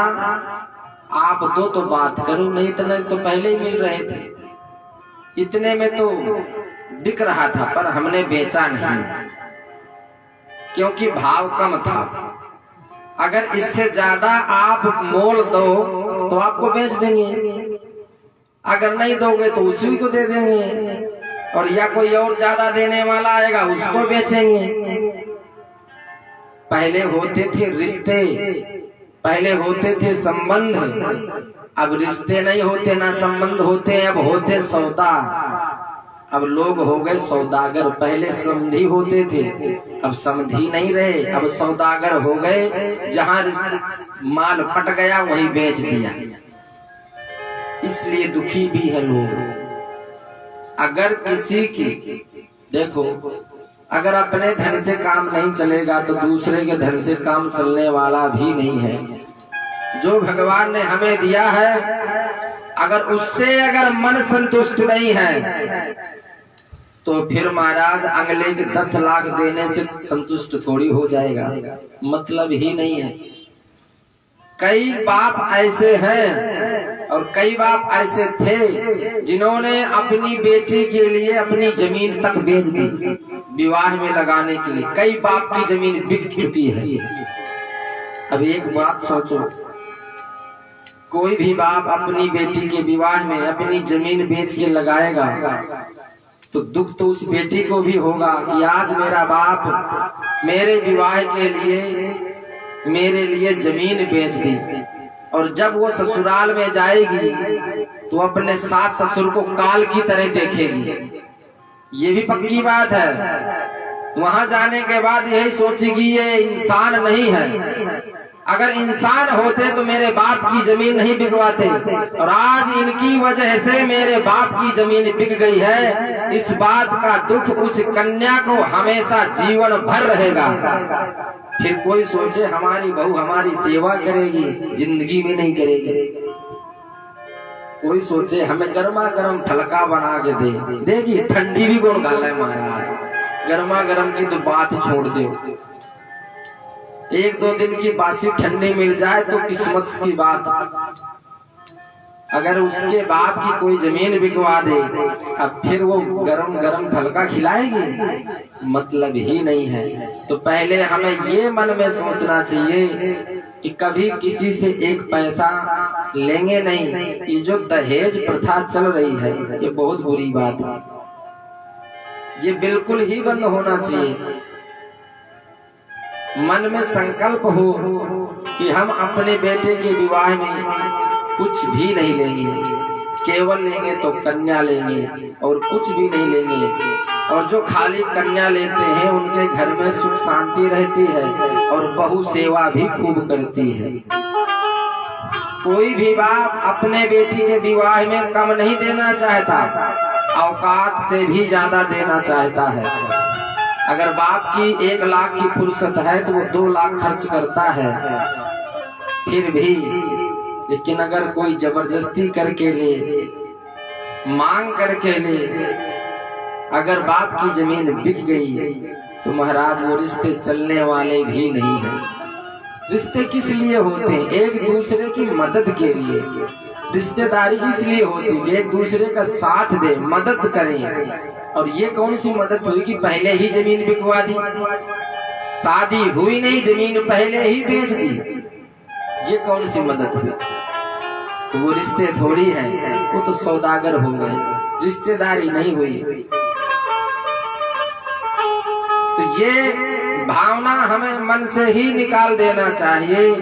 आप दो तो बात करो, नहीं इतने तो पहले ही मिल रहे थे, इतने में तो बिक रहा था, पर हमने बेचा नहीं क्योंकि भाव कम था। अगर इससे ज्यादा आप मोल दो तो आपको बेच देंगे, अगर नहीं दोगे तो उसी को दे देंगे, और या कोई और ज्यादा देने वाला आएगा उसको बेचेंगे। पहले होते थे रिश्ते, पहले होते थे संबंध, अब रिश्ते नहीं होते ना संबंध होते, अब होते सौदा। अब लोग हो गए सौदागर। पहले समधी होते थे, अब समधी नहीं रहे, अब सौदागर हो गए। जहां माल पट गया वहीं बेच दिया। इसलिए दुखी भी है लोग। अगर किसी की देखो, अगर अपने धन से काम नहीं चलेगा तो दूसरे के धन से काम चलने वाला भी नहीं है। जो भगवान ने हमें दिया है, अगर उससे अगर मन संतुष्ट नहीं है तो फिर महाराज अगले के 10 लाख देने से संतुष्ट थोड़ी हो जाएगा, मतलब ही नहीं है। कई बाप ऐसे हैं और कई बाप ऐसे थे जिन्होंने अपनी बेटी के लिए अपनी जमीन तक बेच दी विवाह में लगाने के लिए। कई बाप की जमीन बिक चुकी है। अब एक बात सोचो, कोई भी बाप अपनी बेटी के विवाह में अपनी जमीन बेच के लगाएगा तो दुख तो उस बेटी को भी होगा कि आज मेरा बाप मेरे विवाह के लिए मेरे लिए जमीन बेच दी, और जब वो ससुराल में जाएगी तो अपने सास ससुर को काल की तरह देखेगी। ये भी पक्की बात है। वहां जाने के बाद यही सोचेगी ये इंसान नहीं है। अगर इंसान होते तो मेरे बाप की जमीन नहीं बिकवाते, और आज इनकी वजह से मेरे बाप की जमीन बिक गई है। इस बात का दुख उस कन्या को हमेशा जीवन भर रहेगा। फिर कोई सोचे हमारी बहू हमारी सेवा करेगी, जिंदगी में नहीं करेगी। कोई सोचे हमें गर्मा गर्म फलका बना के देगी, ठंडी भी कौन गाला है महाराज, गर्मा गर्म की तो बात ही छोड़ दो। एक दो दिन की बासी ठंडी मिल जाए तो किस्मत की बात। अगर उसके बाप की कोई जमीन बिकवा दे, अब फिर वो गरम गरम फलका खिलाएगी, मतलब ही नहीं है। तो पहले हमें ये मन में सोचना चाहिए कि कभी किसी से एक पैसा लेंगे नहीं। ये जो दहेज प्रथा चल रही है ये बहुत बुरी बात है, ये बिल्कुल ही बंद होना चाहिए। मन में संकल्प हो कि हम अपने बेटे के विवाह में कुछ भी नहीं लेंगे, केवल लेंगे तो कन्या लेंगे और कुछ भी नहीं लेंगे। और जो खाली कन्या लेते हैं उनके घर में सुख शांति रहती है और बहू सेवा भी खूब करती है। कोई भी बाप अपने बेटी के विवाह में कम नहीं देना चाहता, औकात से भी ज्यादा देना चाहता है। अगर बाप की 1 लाख की फुर्सत है तो वो 2 लाख खर्च करता है फिर भी। लेकिन अगर कोई जबरदस्ती करके ले, मांग करके ले, अगर बाप की जमीन बिक गई तो महाराज वो रिश्ते चलने वाले भी नहीं हैं। रिश्ते किस लिए होते हैं? एक दूसरे की मदद के लिए। रिश्तेदारी इसलिए होती है कि एक दूसरे का साथ दे, मदद करें। और ये कौन सी मदद हुई कि पहले ही जमीन बिकवा दी, शादी हुई नहीं जमीन पहले ही बेच दी, ये कौन सी मदद हुई? तो वो रिश्ते थोड़ी हैं, वो तो सौदागर हो गए, रिश्तेदारी नहीं हुई। तो ये भावना हमें मन से ही निकाल देना चाहिए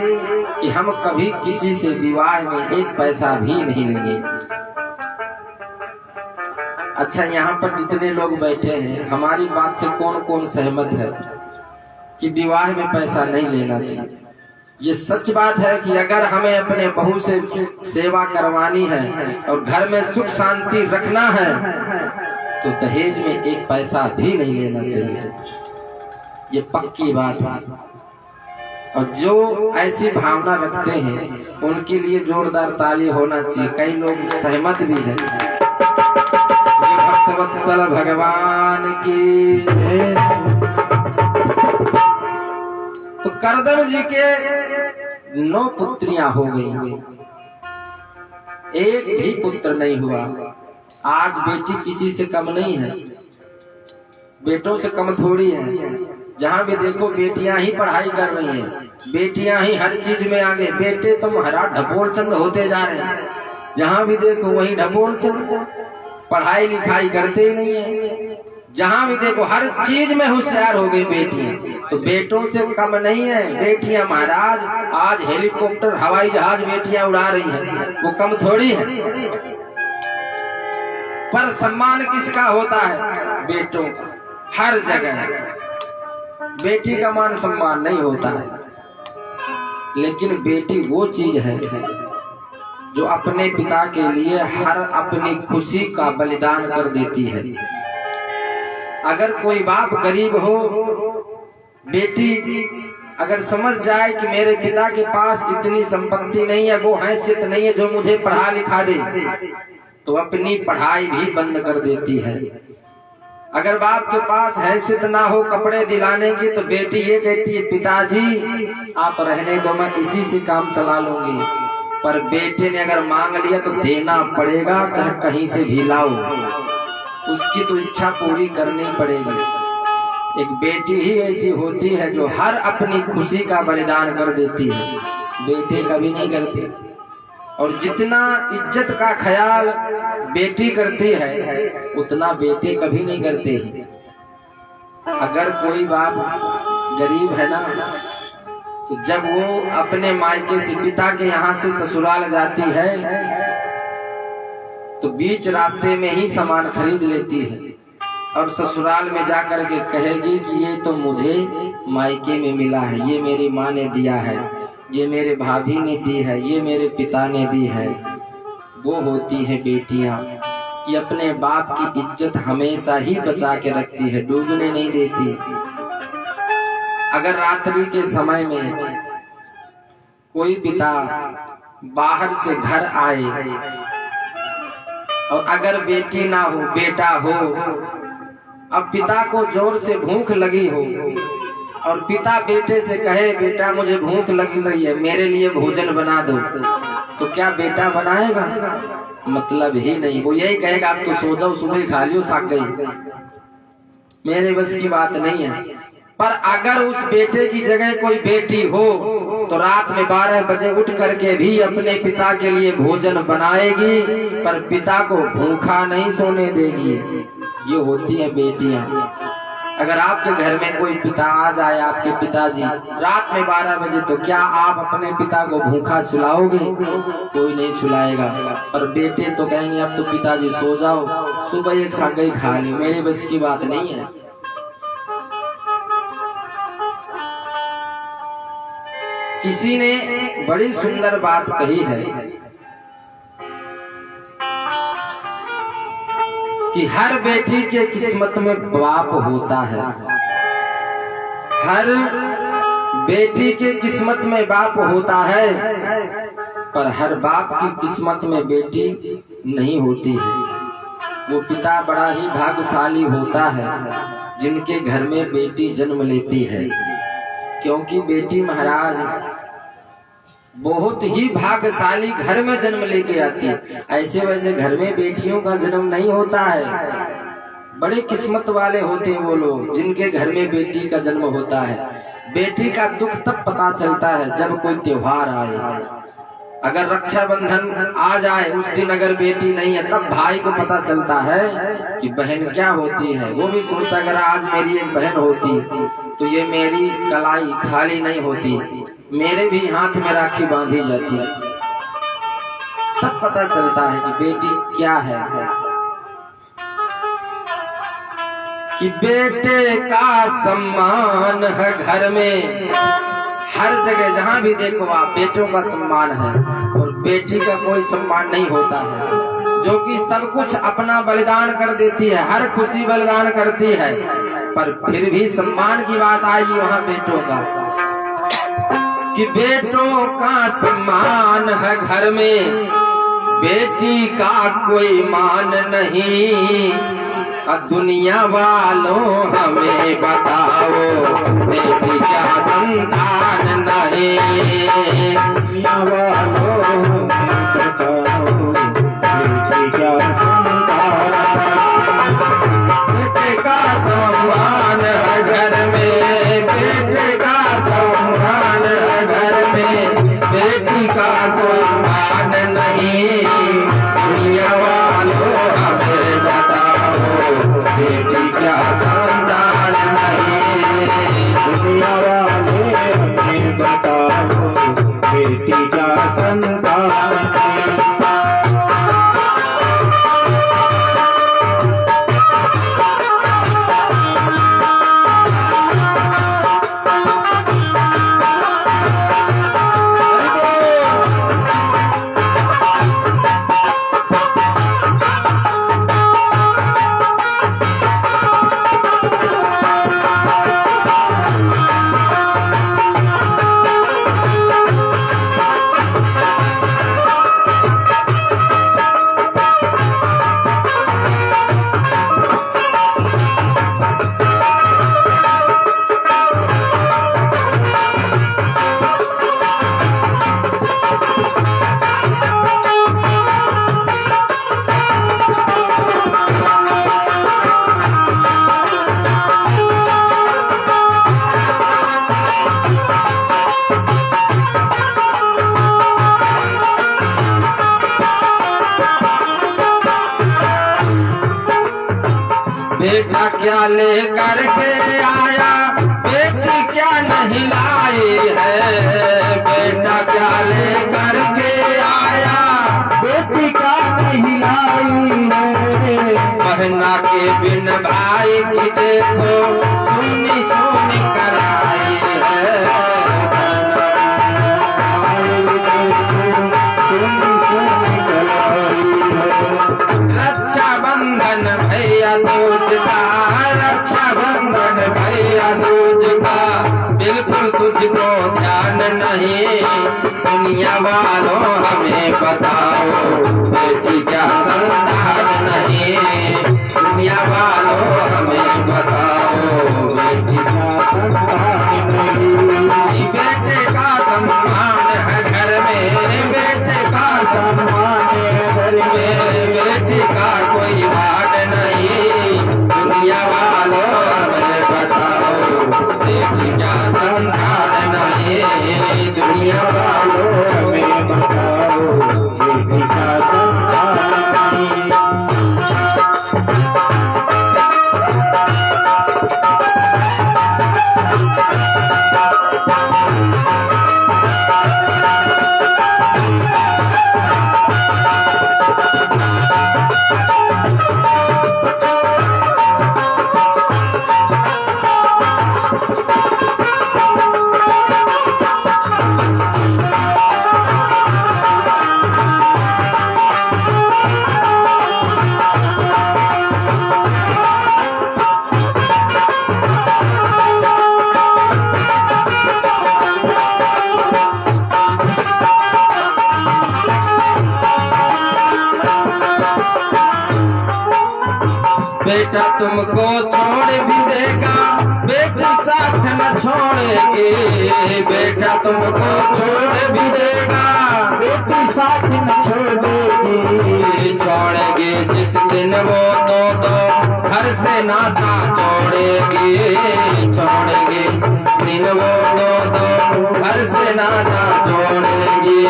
कि हम कभी किसी से विवाह में 1 पैसा भी नहीं लेंगे। अच्छा, यहाँ पर जितने लोग बैठे हैं हमारी बात से कौन कौन सहमत है कि विवाह में पैसा नहीं लेना चाहिए? ये सच बात है कि अगर हमें अपने बहू से सेवा करवानी है और घर में सुख शांति रखना है तो दहेज में 1 पैसा भी नहीं लेना चाहिए, ये पक्की बात है। और जो ऐसी भावना रखते हैं उनके लिए जोरदार ताली होना चाहिए। कई लोग सहमत भी हैं। भक्तवत्सल भगवान की। तो करदम जी के 9 पुत्रियां हो गई, एक भी पुत्र नहीं हुआ। आज बेटी किसी से कम नहीं है, बेटों से कम थोड़ी है। जहां भी देखो बेटियां ही पढ़ाई कर रही हैं, बेटियां ही हर चीज में आगे। बेटे तो महाराज ढपोल चंद होते जा रहे हैं, जहां भी देखो वहीं ढपोल चंद, पढ़ाई लिखाई करते ही नहीं है। जहां भी देखो हर चीज में होशियार हो गई बेटियां, तो बेटों से कम नहीं है बेटियां महाराज। आज हेलीकॉप्टर हवाई जहाज बेटियां उड़ा रही हैं, वो कम थोड़ी है। पर सम्मान किसका होता है? बेटों का। हर जगह बेटी का मान सम्मान नहीं होता है। लेकिन बेटी वो चीज है जो अपने पिता के लिए हर अपनी खुशी का बलिदान कर देती है। अगर कोई बाप गरीब हो, बेटी अगर समझ जाए कि मेरे पिता के पास इतनी संपत्ति नहीं है, वो हैसियत नहीं है जो मुझे पढ़ा लिखा दे, तो अपनी पढ़ाई भी बंद कर देती है। अगर बाप के पास हैसियत ना हो कपड़े दिलाने की, तो बेटी ये कहती है पिताजी आप रहने दो, मैं इसी से काम चला लूंगी। पर बेटे ने अगर मांग लिया तो देना पड़ेगा, चाहे कहीं से भी लाओ, उसकी तो इच्छा पूरी करनी पड़ेगी। एक बेटी ही ऐसी होती है जो हर अपनी खुशी का बलिदान कर देती है, बेटे कभी नहीं करते। और जितना इज्जत का ख्याल बेटी करती है उतना बेटे कभी नहीं करते हैं। अगर कोई बाप गरीब है ना, तो जब वो अपने मायके से पिता के यहाँ से ससुराल जाती है तो बीच रास्ते में ही सामान खरीद लेती है और ससुराल में जाकर के कहेगी कि ये तो मुझे मायके में मिला है, ये मेरी माँ ने दिया है। ये मेरे भाभी ने दी है, ये मेरे पिता ने दी है। वो होती है बेटियां कि अपने बाप की इज्जत हमेशा ही बचा के रखती है, डूबने नहीं देती। अगर रात्रि के समय में कोई पिता बाहर से घर आए और अगर बेटी ना हो बेटा हो, अब पिता को जोर से भूख लगी हो और पिता बेटे से कहे बेटा मुझे भूख लगी रही है, मेरे लिए भोजन बना दो, तो क्या बेटा बनाएगा? मतलब ही नहीं। वो यही कहेगा आप तो सो जाओ, सुबह ही खा लियो, साग गई, मेरे बस की बात नहीं है। पर अगर उस बेटे की जगह कोई बेटी हो तो रात में 12 बजे उठ करके भी अपने पिता के लिए भोजन बनाएगी, पर पिता को भूखा नहीं सोने देगी। ये होती है बेटियां। अगर आपके घर में कोई पिता आ जाए, आपके पिताजी रात में 12 बजे, तो क्या आप अपने पिता को भूखा सुलाओगे? कोई नहीं सुलाएगा। और बेटे तो कहेंगे अब तो पिताजी सो जाओ, सुबह एक साग ही खा ली, मेरे बस की बात नहीं है। किसी ने बड़ी सुंदर बात कही है कि हर बेटी के किस्मत में बाप होता है, हर बेटी के किस्मत में बाप होता है, पर हर बाप की किस्मत में बेटी नहीं होती है। वो पिता बड़ा ही भाग्यशाली होता है जिनके घर में बेटी जन्म लेती है, क्योंकि बेटी महाराज बहुत ही भाग्यशाली घर में जन्म लेके आती है। ऐसे वैसे घर में बेटियों का जन्म नहीं होता है। बड़े किस्मत वाले होते हैं वो लोग जिनके घर में बेटी का जन्म होता है। बेटी का दुख तब पता चलता है जब कोई त्योहार आए। अगर रक्षाबंधन आ जाए उस दिन अगर बेटी नहीं है, तब भाई को पता चलता है कि बहन क्या होती है। वो भी सोचता अगर आज मेरी एक बहन होती तो ये मेरी कलाई खाली नहीं होती, मेरे भी हाथ में राखी बांधी जाती। तब पता चलता है कि बेटी क्या है। कि बेटे का सम्मान है घर में, हर जगह जहां भी देखो आप बेटों का सम्मान है, और बेटी का कोई सम्मान नहीं होता है, जो कि सब कुछ अपना बलिदान कर देती है, हर खुशी बलिदान करती है, पर फिर भी सम्मान की बात आएगी वहां बेटों का। कि बेटों का सम्मान है घर में, बेटी का कोई मान नहीं। दुनिया वालों हमें बताओ बेटी क्या संतान नहीं।
दुनिया वालों हमें बताओ बेटी क्या संतान।
बेटे का सम्मान है घर में, बेटे का सम्मान है घर में, बेटी का कोई मान नहीं। दुनिया वालों हमें बताओ बेटी क्या संतान नहीं।
दुनिया वाले हमें बताओ बेटी क्या संतान नहीं।
बेटा क्या ले करके आया, बेटी क्या नहीं लाई है। बेटा क्या ले करके आया,
बेटी क्या नहीं लाई है।
बहना के बिन भाई की देखो सुनी सुनी कराई है। वालों हमें बताओ बेटी क्या संतान नहीं। दुनिया वालों हमें बताओ बेटी क्या संतान नहीं। बेटे का सम्मान है घर में, बेटे का सम्मान है घर में, बेटे का कोई भाग नहीं। दुनिया वालों हमें बताओ बेटी क्या संतान नहीं। दुनिया वालों हमें बताओ बेटी क्या संतान नहीं। बेटा तुमको छोड़ भी देगा, बेटी साथ न छोड़ेगी। बेटा तुमको छोड़ भी देगा,
बेटी साथ न छोड़ेगी।
छोड़ेगी जिस दिन वो दो घर से नाता जोड़ेगी। छोड़ेगी दिन वो दो घर से नाता जोड़ेगी।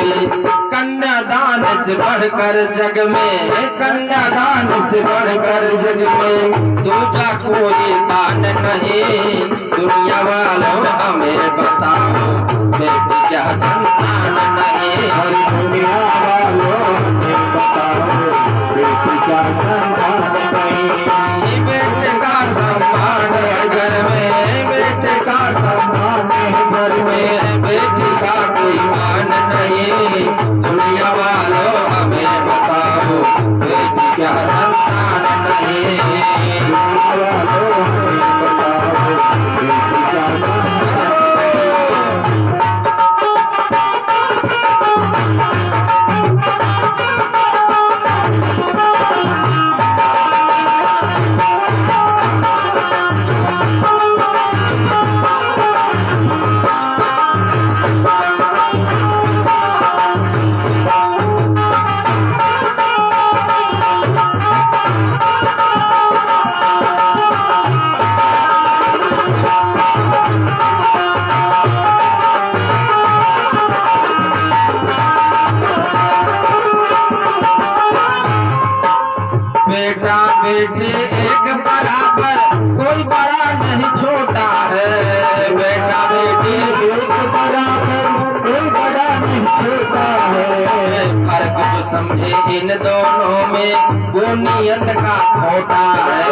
कन्यादान से बढ़कर जग में, कन्यादान से बढ़कर जग में दूजा कोई दान नहीं। दुनिया वालों हमें बताओ बेटी क्या संतान नहीं।
दुनिया वालों हमें बताओ बेटी क्या संतान नहीं।
बेटे का सम्मान है घर में, बेटे का सम्मान है घर में, बेटी का कोई मान नहीं। दुनिया वालों हमें बताओ बेटी क्या संतान नहीं।
दुनिया वालों हमें बताओ बेटी क्या संतान नहीं।
बेटा बेटी एक बराबर, कोई बड़ा नहीं छोटा है। बेटा बेटी
एक बराबर, कोई बड़ा नहीं छोटा है।
फर्क जो समझे इन दोनों में वो नियत का खोटा है।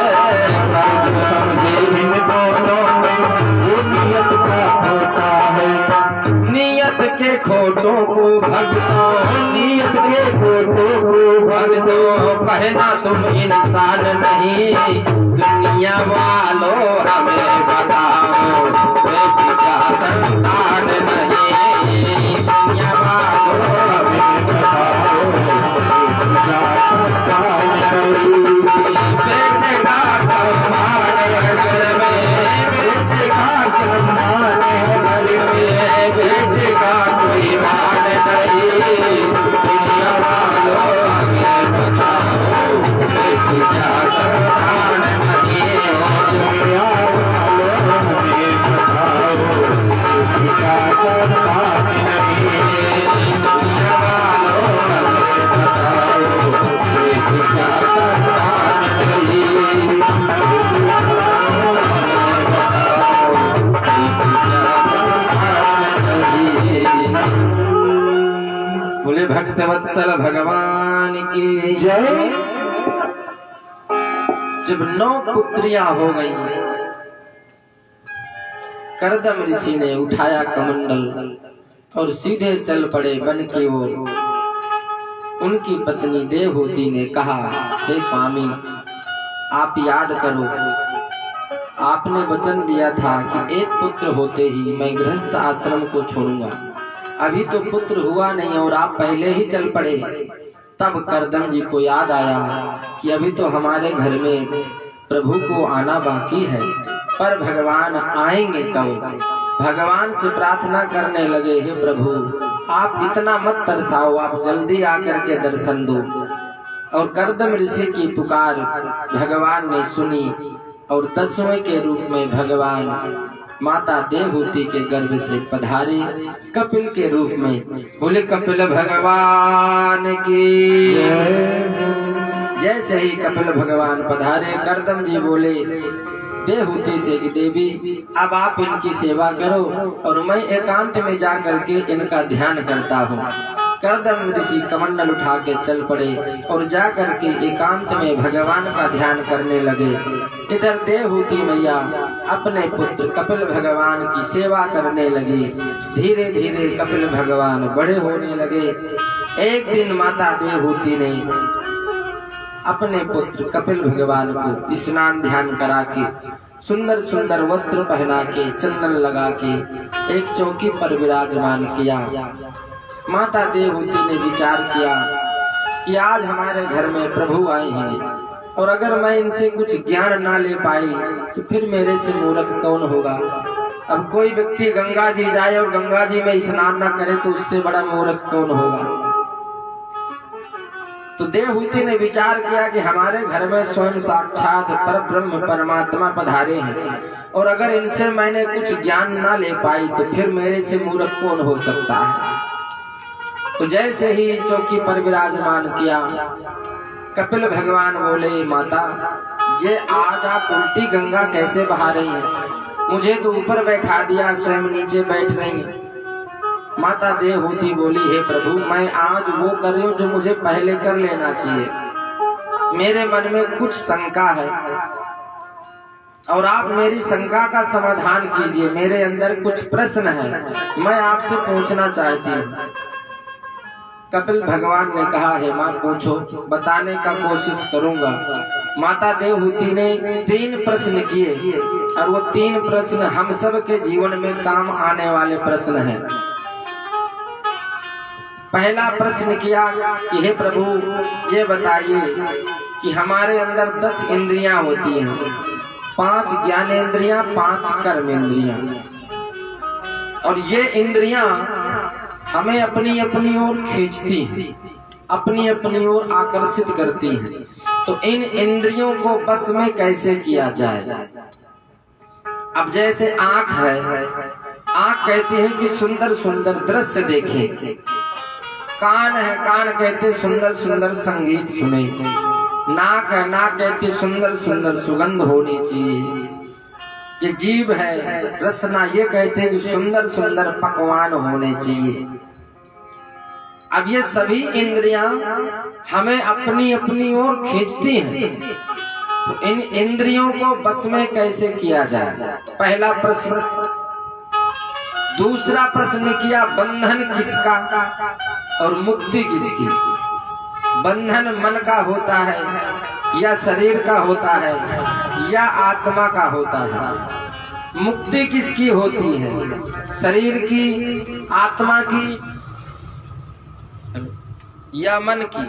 फर्क जो समझे
इन दोनों में वो नियत का खोटा है।
नियत के खोटों को भगतों, नियत के खोटों को भगतों कहना तुम इंसान नहीं। दुनिया वालों हमें बताओ बेटी क्या संतान नहीं। दुनिया वालों हमें बताओ
बेटी क्या संतान नहीं।
बेटे का सम्मान है घर में, बेटे का
सम्मान है घर में,
बेटे का कोई मान नहीं। दुनिया वालों हमें बताओ बेटी क्या संतान नहीं।
दुनिया वालों हमें बताओ बेटी क्या संतान नहीं।
दुनिया वालों हमें बताओ बेटी क्या संतान नहीं। बोले भक्तवत्सल भगवान की
जय।
जब 9 पुत्रियां हो गई, करदम ऋषि ने उठाया कमंडल और सीधे चल पड़े वन की ओर। उनकी पत्नी देवहूति ने कहा, हे स्वामी आप याद करो, आपने वचन दिया था कि एक पुत्र होते ही मैं गृहस्थ आश्रम को छोड़ूंगा। अभी तो पुत्र हुआ नहीं और आप पहले ही चल पड़े। तब करदम जी को याद आया कि अभी तो हमारे घर में प्रभु को आना बाकी है, पर भगवान आएंगे कब। भगवान से प्रार्थना करने लगे, हे प्रभु आप इतना मत तरसाओ, आप जल्दी आकर के दर्शन दो। और करदम ऋषि की पुकार भगवान ने सुनी और 10वें के रूप में भगवान माता देवहूति के गर्भ से पधारे कपिल के रूप में। बोले कपिल भगवान की। जैसे ही कपिल भगवान पधारे, करदम जी बोले देवहूति से कि देवी अब आप इनकी सेवा करो और मैं एकांत में जा करके इनका ध्यान करता हूँ। करदम ऋषि कमंडल उठा के चल पड़े और जा करके एकांत में भगवान का ध्यान करने लगे। इधर देवहूति मैया अपने पुत्र कपिल भगवान की सेवा करने लगी। धीरे धीरे कपिल भगवान बड़े होने लगे। एक दिन माता देवहूति ने अपने पुत्र कपिल भगवान को स्नान ध्यान करा के सुंदर सुंदर वस्त्र पहना के चंदन लगा के एक चौकी पर विराजमान किया। माता देवहूति ने विचार किया कि आज हमारे घर में प्रभु आए हैं और अगर मैं इनसे कुछ ज्ञान ना ले पाई तो फिर मेरे से मूर्ख कौन होगा। अब कोई व्यक्ति गंगा जी जाए और गंगा जी में स्नान ना करे तो उससे बड़ा मूर्ख कौन होगा। तो देवहूति ने विचार किया कि हमारे घर में स्वयं साक्षात परब्रह्म परमात्मा पधारे हैं और अगर इनसे मैंने कुछ ज्ञान ना ले पाई तो फिर मेरे से मूर्ख कौन हो सकता है। तो जैसे ही चौकी पर विराजमान किया, कपिल भगवान बोले माता ये आज आप उल्टी गंगा कैसे बहा रही हैं? मुझे तो ऊपर बैठा दिया, स्वयं नीचे बैठ रही हैं। माता देवहूति बोली, हे प्रभु मैं आज वो कर रही हूँ जो मुझे पहले कर लेना चाहिए। मेरे मन में कुछ शंका है और आप मेरी शंका का समाधान कीजिए। मेरे अंदर कुछ प्रश्न है, मैं आपसे पूछना चाहती हूँ। कपिल भगवान ने कहा, हे माँ पूछो, बताने का कोशिश करूंगा। माता देवहूति ने 3 प्रश्न किए और वो 3 प्रश्न हम सब के जीवन में काम आने वाले प्रश्न हैं। पहला प्रश्न किया कि हे प्रभु ये बताइए कि हमारे अंदर 10 इंद्रियां होती हैं, 5 ज्ञानेंद्रियां, 5 कर्मेंद्रियां, और ये इंद्रियां हमें अपनी अपनी ओर खींचती हैं, अपनी अपनी ओर आकर्षित करती हैं। तो इन इंद्रियों को बस में कैसे किया जाए। अब जैसे आंख है, आंख कहती है कि सुंदर सुंदर दृश्य देखें। कान है, कान कहते सुंदर सुंदर संगीत सुने। नाक है, नाक कहती सुंदर सुंदर सुगंध होनी चाहिए। ये जीभ है, रसना, ये कहते हैं कि सुंदर सुंदर पकवान होने चाहिए। अब ये सभी इंद्रियां हमें अपनी अपनी ओर खींचती हैं, तो इन इंद्रियों को बस में कैसे किया जाए, पहला प्रश्न। दूसरा प्रश्न किया, बंधन किसका और मुक्ति किसकी। बंधन मन का होता है या शरीर का होता है या आत्मा का होता है। मुक्ति किसकी होती है, शरीर की, आत्मा की या मन की।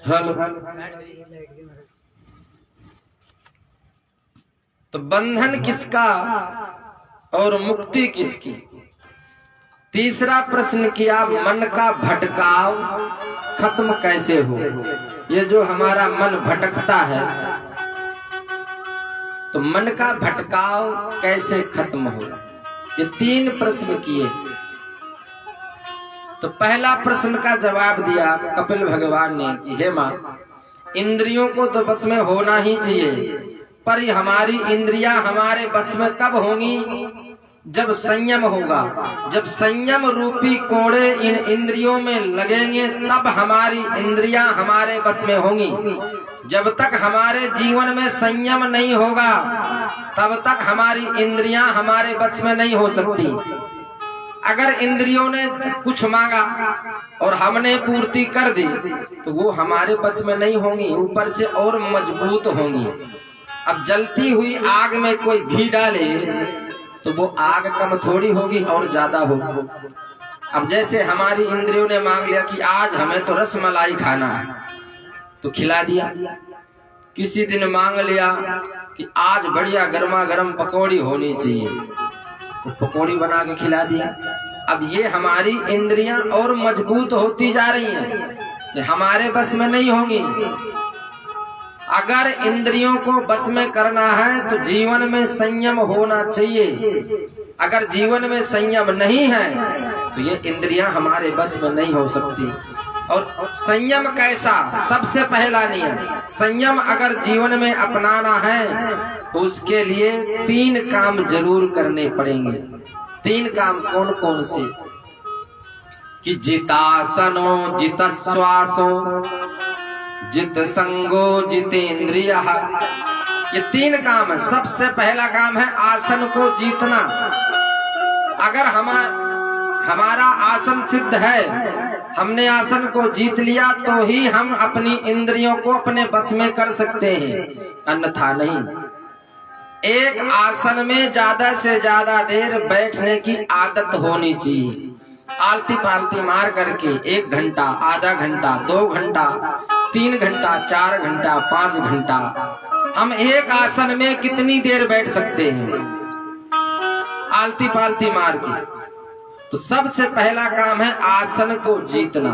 हेलो। तो बंधन किसका और मुक्ति किसकी। तीसरा प्रश्न किया, मन का भटकाव खत्म कैसे हो। ये जो हमारा मन भटकता है, तो मन का भटकाव कैसे खत्म हो। ये 3 प्रश्न किए। तो पहला प्रश्न का जवाब दिया कपिल भगवान ने कि हे माँ, इंद्रियों को तो बस में होना ही चाहिए, पर हमारी इंद्रियां हमारे बस में कब होंगी, जब संयम होगा। जब संयम रूपी कोड़े इन इंद्रियों में लगेंगे तब हमारी इंद्रियां हमारे बस में होंगी। जब तक हमारे जीवन में संयम नहीं होगा तब तक हमारी इंद्रियां हमारे बस में नहीं हो सकती। अगर इंद्रियों ने कुछ मांगा और हमने पूर्ति कर दी तो वो हमारे बस में नहीं होंगी, ऊपर से और मजबूत होंगी। अब जलती हुई आग में कोई घी डाले तो वो आग कम थोड़ी होगी और ज्यादा होगी। अब जैसे हमारी इंद्रियों ने मांग लिया कि आज हमें तो रसमलाई खाना है तो खिला दिया। किसी दिन मांग लिया कि आज बढ़िया गर्मा गर्म पकौड़ी होनी चाहिए तो पकौड़ी बना के खिला दिया। अब ये हमारी इंद्रियां और मजबूत होती जा रही हैं, ये हमारे बस में नहीं होंगी। अगर इंद्रियों को बस में करना है तो जीवन में संयम होना चाहिए। अगर जीवन में संयम नहीं है तो ये इंद्रियां हमारे बस में नहीं हो सकती। और संयम कैसा? सबसे पहला नियम, संयम अगर जीवन में अपनाना है तो उसके लिए 3 काम जरूर करने पड़ेंगे। 3 काम कौन कौन से? कि जितासनो जितश्वासो जित संगो जितेंद्रियः। ये 3 काम है। सबसे पहला काम है आसन को जीतना। अगर हमारा आसन सिद्ध है, हमने आसन को जीत लिया तो ही हम अपनी इंद्रियों को अपने बस में कर सकते हैं, अन्यथा नहीं। एक आसन में ज्यादा से ज्यादा देर बैठने की आदत होनी चाहिए। आलती पालती मार करके 1 घंटा, आधा घंटा, 2 घंटा, 3 घंटा, 4 घंटा, 5 घंटा, हम एक आसन में कितनी देर बैठ सकते हैं आलती पालती मार के? तो सबसे पहला काम है आसन को जीतना।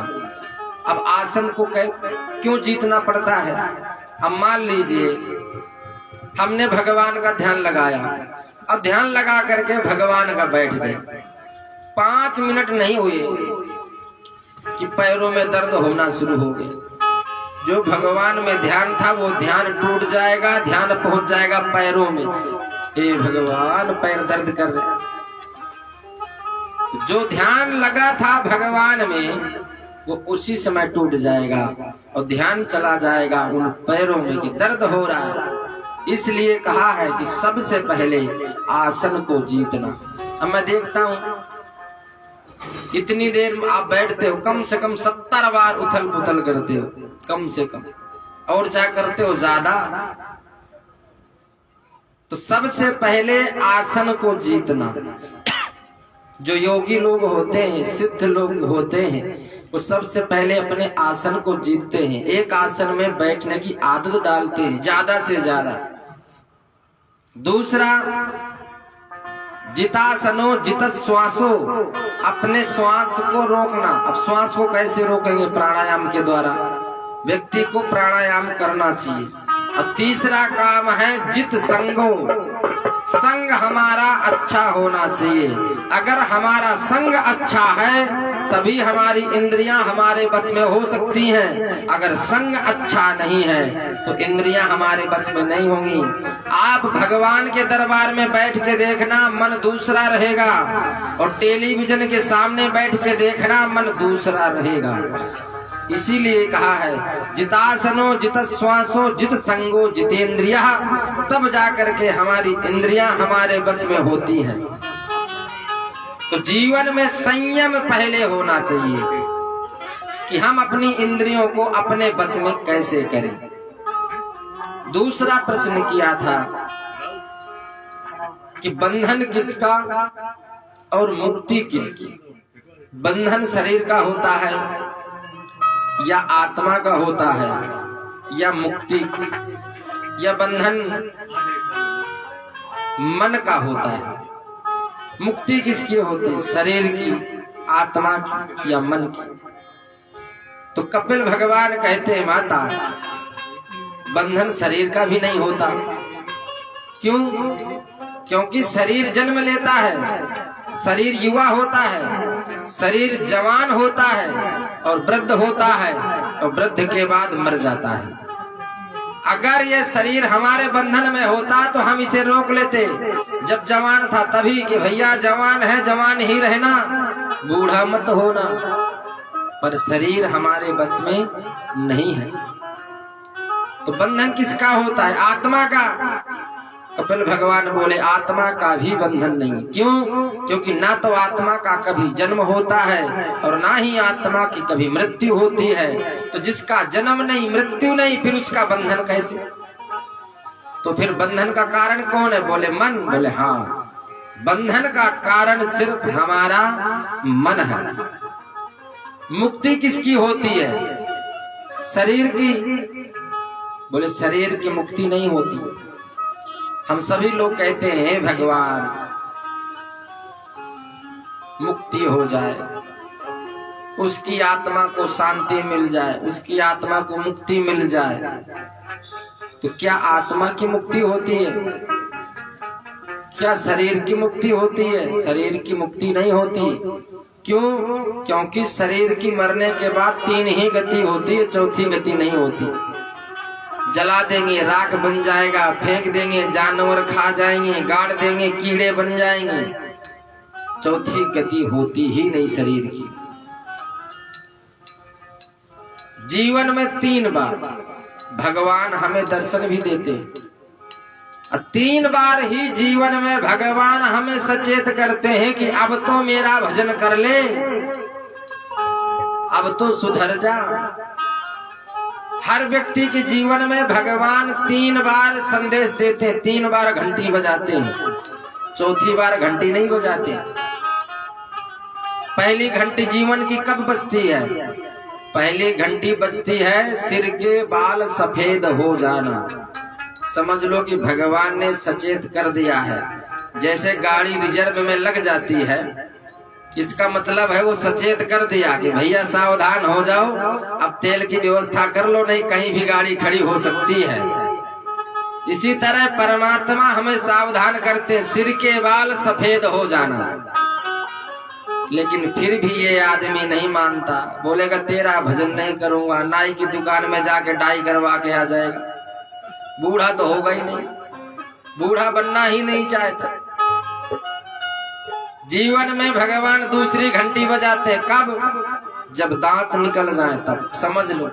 अब आसन को क्यों जीतना पड़ता है? अब मान लीजिए हमने भगवान का ध्यान लगाया, अब ध्यान लगा करके भगवान का बैठ गए, 5 मिनट नहीं हुए कि पैरों में दर्द होना शुरू हो गए। जो भगवान में ध्यान था वो ध्यान टूट जाएगा, ध्यान पहुंच जाएगा पैरों में। हे भगवान, पैर दर्द कर रहे। जो ध्यान लगा था भगवान में वो उसी समय टूट जाएगा और ध्यान चला जाएगा उन पैरों में कि दर्द हो रहा है। इसलिए कहा है कि सबसे पहले आसन को जीतना। अब मैं देखता हूँ इतनी देर आप बैठते हो, कम से कम 70 बार उथल पुथल करते हो, कम से कम, और क्या करते हो ज्यादा। तो सबसे पहले आसन को जीतना। जो योगी लोग होते हैं, सिद्ध लोग होते हैं, वो सबसे पहले अपने आसन को जीतते हैं। एक आसन में बैठने की आदत डालते हैं ज्यादा से ज्यादा। दूसरा, जितासनो जितश्वासो, अपने श्वास को रोकना। अब श्वास को कैसे रोकेंगे? प्राणायाम के द्वारा। व्यक्ति को प्राणायाम करना चाहिए। और तीसरा काम है जित संगो, संग हमारा अच्छा होना चाहिए। अगर हमारा संग अच्छा है तभी हमारी इंद्रियां हमारे बस में हो सकती हैं। अगर संग अच्छा नहीं है तो इंद्रियां हमारे बस में नहीं होंगी। आप भगवान के दरबार में बैठ के देखना, मन दूसरा रहेगा, और टेलीविजन के सामने बैठ के देखना, मन दूसरा रहेगा। इसीलिए कहा है जितासनो जितश्वासो जित संगो जितेंद्रियः, तब जाकर के हमारी इंद्रियां हमारे बस में होती हैं। तो जीवन में संयम पहले होना चाहिए कि हम अपनी इंद्रियों को अपने बस में कैसे करें। दूसरा प्रश्न किया था कि बंधन किसका और मुक्ति किसकी? बंधन शरीर का होता है या आत्मा का होता है या मुक्ति, या बंधन मन का होता है? मुक्ति किसकी होती है? शरीर की, आत्मा की या मन की? तो कपिल भगवान कहते हैं माता, बंधन शरीर का भी नहीं होता। क्यों? क्योंकि शरीर जन्म लेता है, शरीर युवा होता है, शरीर जवान होता है और वृद्ध होता है, और वृद्ध के बाद मर जाता है। अगर ये शरीर हमारे बंधन में होता तो हम इसे रोक लेते जब जवान था तभी, कि भैया जवान है, जवान ही रहना, बूढ़ा मत होना। पर शरीर हमारे बस में नहीं है। तो बंधन किसका होता है? आत्मा का। कपिल भगवान बोले आत्मा का भी बंधन नहीं। क्यों? क्योंकि ना तो आत्मा का कभी जन्म होता है और ना ही आत्मा की कभी मृत्यु होती है। तो जिसका जन्म नहीं मृत्यु नहीं फिर उसका बंधन कैसे? तो फिर बंधन का कारण कौन है? बोले मन। बोले हाँ, बंधन का कारण सिर्फ हमारा मन है। मुक्ति किसकी होती है? शरीर की। बोले शरीर की मुक्ति नहीं होती। हम सभी लोग कहते हैं भगवान मुक्ति हो जाए, उसकी आत्मा को शांति मिल जाए, उसकी आत्मा को मुक्ति मिल जाए। तो क्या आत्मा की मुक्ति होती है? क्या शरीर की मुक्ति होती है? शरीर की मुक्ति नहीं होती। क्यों? क्योंकि शरीर की मरने के बाद 3 ही गति होती है, चौथी गति नहीं होती। जला देंगे राख बन जाएगा, फेंक देंगे जानवर खा जाएंगे, गाड़ देंगे कीड़े बन जाएंगे। चौथी गति होती ही नहीं शरीर की। जीवन में 3 बार भगवान हमें दर्शन भी देते हैं। 3 बार ही जीवन में भगवान हमें सचेत करते हैं कि अब तो मेरा भजन कर ले, अब तो सुधर जा। हर व्यक्ति के जीवन में भगवान 3 बार संदेश देते हैं, 3 बार घंटी बजाते हैं, चौथी बार घंटी नहीं बजाते। पहली घंटी जीवन की कब बजती है? पहली घंटी बजती है सिर के बाल सफेद हो जाना। समझ लो कि भगवान ने सचेत कर दिया है। जैसे गाड़ी रिजर्व में लग जाती है, इसका मतलब है वो सचेत कर दिया कि भैया सावधान हो जाओ, अब तेल की व्यवस्था कर लो, नहीं कहीं भी गाड़ी खड़ी हो सकती है। इसी तरह परमात्मा हमें सावधान करते, सिर के बाल सफेद हो जाना। लेकिन फिर भी ये आदमी नहीं मानता, बोलेगा तेरा भजन नहीं करूंगा, नाई की दुकान में जाके डाई करवा के आ जाएगा। बूढ़ा तो होगा ही नहीं, बूढ़ा बनना ही नहीं चाहता। जीवन में भगवान दूसरी घंटी बजाते हैं कब? जब दांत निकल जाए तब। समझ लो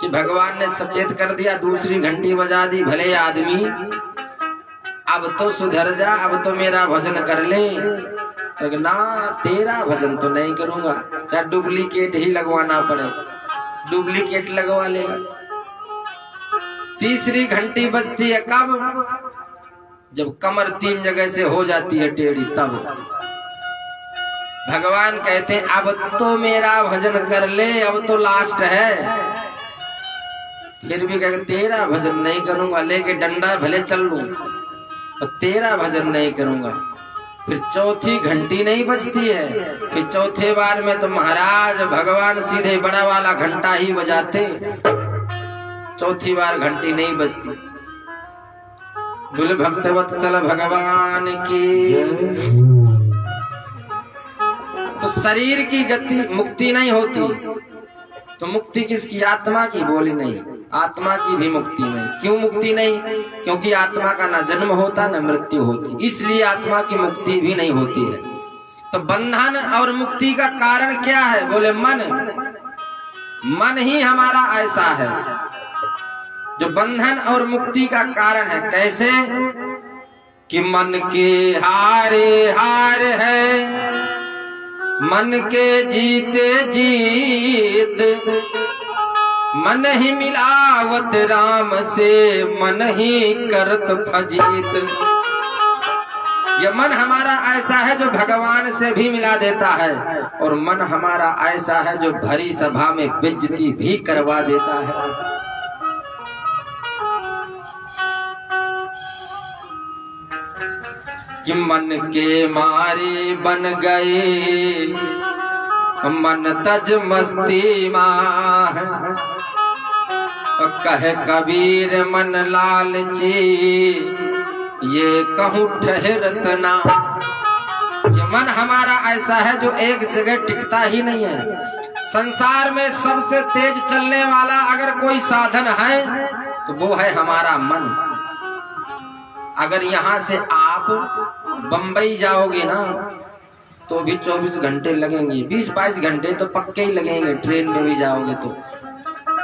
कि भगवान ने सचेत कर दिया, दूसरी घंटी बजा दी, भले आदमी अब तो सुधर जा, अब तो मेरा भजन कर ले। ना, तेरा भजन तो नहीं करूंगा, चाहे डुप्लीकेट ही लगवाना पड़े, डुप्लीकेट लगवा लेगा। तीसरी घंटी बजती है कब? जब कमर 3 जगह से हो जाती है टेढ़ी, तब भगवान कहते हैं अब तो मेरा भजन कर ले, अब तो लास्ट है। फिर भी कहते तेरा भजन नहीं करूंगा, लेके डंडा भले चल लूं, और तेरा भजन नहीं करूंगा। फिर चौथी घंटी नहीं बजती है, फिर चौथे बार में तो महाराज भगवान सीधे बड़ा वाला घंटा ही बजाते, चौथी बार घंटी नहीं बजती। बोले भक्तवत्सल भगवान की। तो शरीर की गति मुक्ति नहीं होती, तो मुक्ति किसकी? आत्मा की। बोली नहीं, आत्मा की भी मुक्ति नहीं। क्यों मुक्ति नहीं? क्योंकि आत्मा का ना जन्म होता ना मृत्यु होती, इसलिए आत्मा की मुक्ति भी नहीं होती है। तो बंधन और मुक्ति का कारण क्या है? बोले मन। मन ही हमारा ऐसा है जो बंधन और मुक्ति का कारण है। कैसे? कि मन के हारे हार है, मन के जीते जीत, मन ही मिलावत राम से, मन ही करत फजीत। यह मन हमारा ऐसा है जो भगवान से भी मिला देता है, और मन हमारा ऐसा है जो भरी सभा में बेइज्जती भी करवा देता है। कि मन के मारे बन गए मन तज मस्ती माह, कहे कबीर मन लालची ये कहूँ ठहरत ना। ये मन हमारा ऐसा है जो एक जगह टिकता ही नहीं है। संसार में सबसे तेज चलने वाला अगर कोई साधन है तो वो है हमारा मन। अगर यहाँ से आप बंबई जाओगे ना तो भी 24 घंटे लगेंगे, 20-22 घंटे तो पक्के ही लगेंगे। ट्रेन में भी जाओगे तो,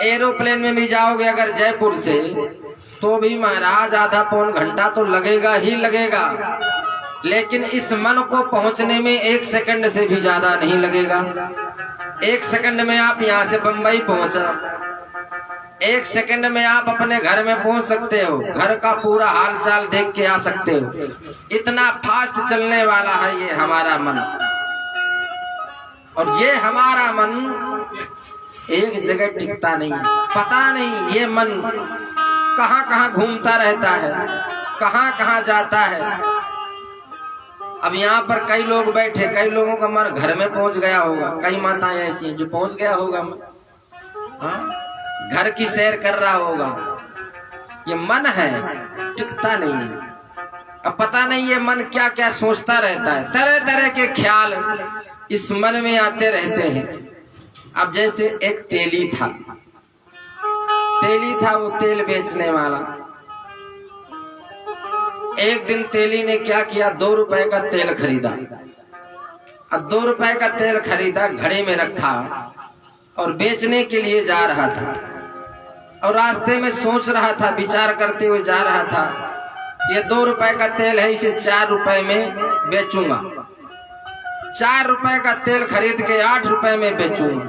एरोप्लेन में भी जाओगे अगर जयपुर से तो भी महाराज आधा पौन घंटा तो लगेगा ही लगेगा, लेकिन इस मन को पहुंचने में 1 सेकंड से भी ज्यादा नहीं लगेगा। 1 सेकंड में आप यहाँ से बंबई पहुंचा, 1 सेकंड में आप अपने घर में पहुंच सकते हो, घर का पूरा हाल चाल देख के आ सकते हो। इतना फास्ट चलने वाला है ये हमारा मन। और ये हमारा मन एक जगह टिकता नहीं, पता नहीं ये मन कहां कहां घूमता रहता है, कहां कहां जाता है। अब यहाँ पर कई लोग बैठे, कई लोगों का मन घर में पहुंच गया होगा, कई माताएं ऐसी हैं जो पहुंच गया होगा, घर की सैर कर रहा होगा। ये मन है, टिकता नहीं है। अब पता नहीं ये मन क्या क्या सोचता रहता है, तरह तरह के ख्याल इस मन में आते रहते हैं। अब जैसे एक तेली था, वो तेल बेचने वाला। एक दिन तेली ने क्या किया, 2 रुपए का तेल खरीदा। अब 2 रुपए का तेल खरीदा, घड़े में रखा और बेचने के लिए जा रहा था। और रास्ते में सोच रहा था, विचार करते हुए जा रहा था, ये 2 रुपए का तेल है, इसे 4 रुपए में बेचूंगा। 4 रुपए का तेल खरीद के 8 रुपए में बेचूंगा,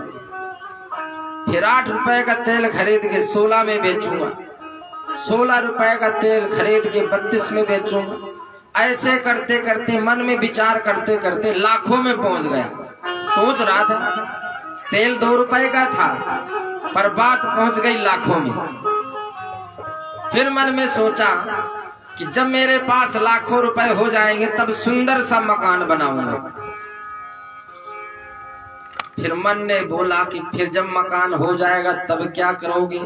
फिर 8 रुपए का तेल खरीद के 16 में बेचूंगा, 16 रुपए का तेल खरीद के 32 में बेचूंगा। ऐसे करते करते, मन में विचार करते करते लाखों में पहुंच गया। सोच रहा था तेल 2 रुपए का था, पर बात पहुंच गई लाखों में। फिर मन में सोचा कि जब मेरे पास लाखों रुपए हो जाएंगे तब सुंदर सा मकान बनाऊंगा। फिर मन ने बोला कि फिर जब मकान हो जाएगा तब क्या करोगे।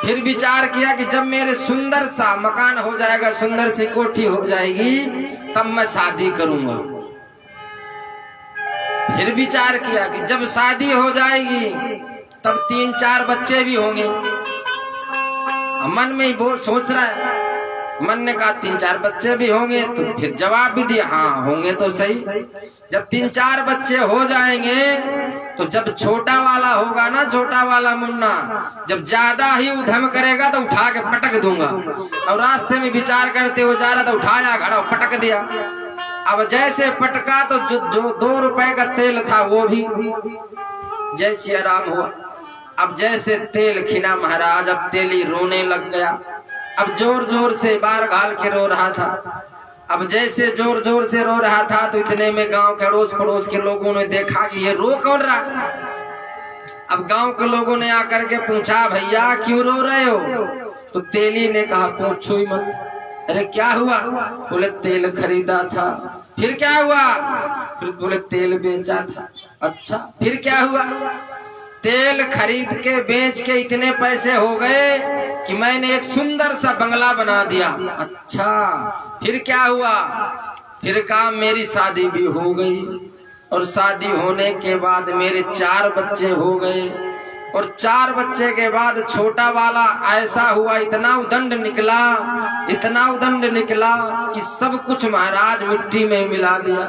फिर विचार किया कि जब मेरे सुंदर सा मकान हो जाएगा, सुंदर सी कोठी हो जाएगी, तब मैं शादी करूंगा। फिर विचार किया कि जब शादी हो जाएगी तब 3-4 बच्चे भी होंगे। मन में ही बोल सोच रहा है, मन ने कहा 3-4 बच्चे भी होंगे, तो फिर जवाब भी दिया, हाँ होंगे तो सही। जब 3-4 बच्चे हो जाएंगे तो जब छोटा वाला होगा ना, छोटा वाला मुन्ना, जब ज्यादा ही उधम करेगा तो उठा के पटक दूंगा। और रास्ते में विचार करते हुए जा रहा था, उठाया घड़ा पटक दिया। अब जैसे पटका तो जो 2 रुपए का तेल था वो भी जैसे आराम हुआ। अब जैसे तेल खिना महाराज, अब तेली रोने लग गया। अब जोर जोर से बार घाल के रो रहा था। अब जैसे जोर जोर से रो रहा था तो इतने में गांव के अड़ोस पड़ोस के लोगों ने देखा कि ये रो कौन रहा। अब गांव के लोगों ने आकर के पूछा, भैया क्यों रो रहे हो। तो तेली ने कहा, पूछो ही मत। अरे क्या हुआ। बोले तेल खरीदा था। फिर क्या हुआ। फिर बोले तेल बेचा था। अच्छा फिर क्या हुआ। तेल खरीद के बेच के इतने पैसे हो गए कि मैंने एक सुंदर सा बंगला बना दिया। अच्छा फिर क्या हुआ। फिर कहा मेरी शादी भी हो गई और शादी होने के बाद मेरे 4 बच्चे हो गए और 4 बच्चे के बाद छोटा वाला ऐसा हुआ, इतना उदंड निकला, इतना उदंड निकला कि सब कुछ महाराज मिट्टी में मिला दिया।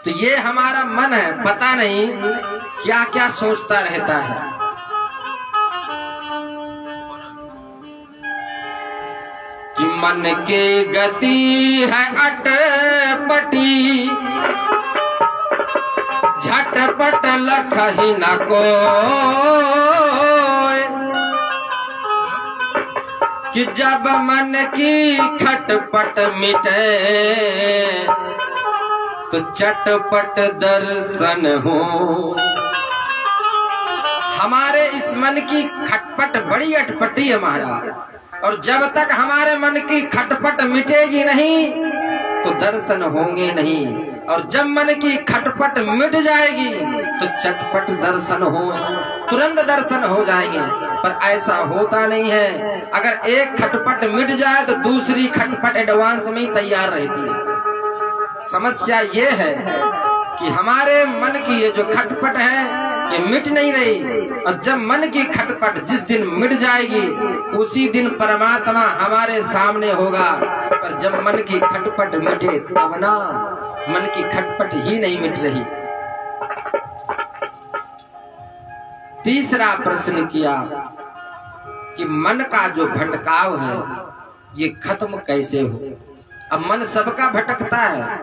तो ये हमारा मन है, पता नहीं क्या क्या सोचता रहता है। कि मन के गति है अटपटी, झटपट लखही न कोय। कि जब मन की खटपट मिटे तो चटपट दर्शन हो। हमारे इस मन की खटपट बड़ी अटपटी है महाराज, और जब तक हमारे मन की खटपट मिटेगी नहीं तो दर्शन होंगे नहीं, और जब मन की खटपट मिट जाएगी तो चटपट दर्शन हो, तुरंत दर्शन हो जाएंगे। पर ऐसा होता नहीं है। अगर एक खटपट मिट जाए तो दूसरी खटपट एडवांस में ही तैयार रहती है। समस्या ये है कि हमारे मन की ये जो खटपट है ये मिट नहीं रही, और जब मन की खटपट जिस दिन मिट जाएगी उसी दिन परमात्मा हमारे सामने होगा। पर जब मन की खटपट मिटे तब ना, मन की खटपट ही नहीं मिट रही। तीसरा प्रश्न किया कि मन का जो भटकाव है ये खत्म कैसे हो। अब मन सबका भटकता है,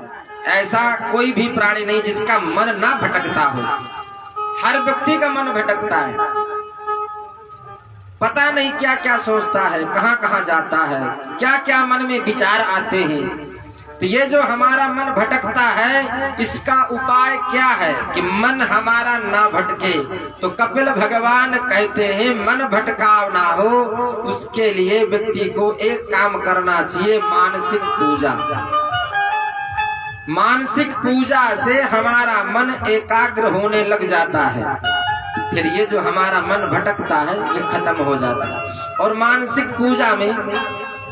ऐसा कोई भी प्राणी नहीं जिसका मन ना भटकता हो। हर व्यक्ति का मन भटकता है, पता नहीं क्या क्या सोचता है, कहां कहां जाता है, क्या क्या मन में विचार आते हैं। तो ये जो हमारा मन भटकता है, इसका उपाय क्या है कि मन हमारा ना भटके। तो कपिल भगवान कहते हैं मन भटकाव ना हो, उसके लिए व्यक्ति को एक काम करना चाहिए, मानसिक पूजा। मानसिक पूजा से हमारा मन एकाग्र होने लग जाता है, फिर ये जो हमारा मन भटकता है ये खत्म हो जाता है। और मानसिक पूजा में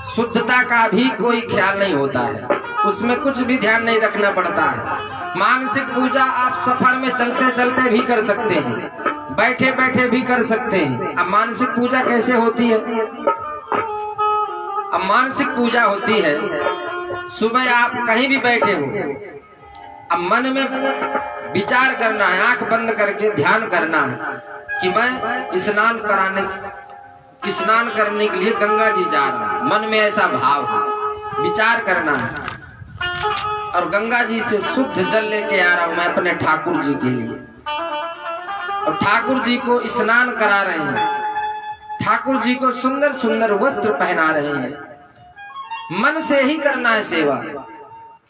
शुद्धता का भी कोई ख्याल नहीं होता है, उसमें कुछ भी ध्यान नहीं रखना पड़ता है। मानसिक पूजा आप सफर में चलते चलते भी कर सकते हैं, बैठे बैठे भी कर सकते हैं। अब मानसिक पूजा कैसे होती है? अब मानसिक पूजा होती है, सुबह आप कहीं भी बैठे हो, अब मन में विचार करना है, आंख बंद करके ध्यान करना है कि मैं स्नान करने के लिए गंगा जी जा रहा हूं। मन में ऐसा भाव है, विचार करना है और गंगा जी से शुद्ध जल लेके आ रहा हूं मैं अपने ठाकुर जी के लिए। और ठाकुर जी को स्नान करा रहे हैं, ठाकुर जी को सुंदर सुंदर वस्त्र पहना रहे हैं। मन से ही करना है सेवा।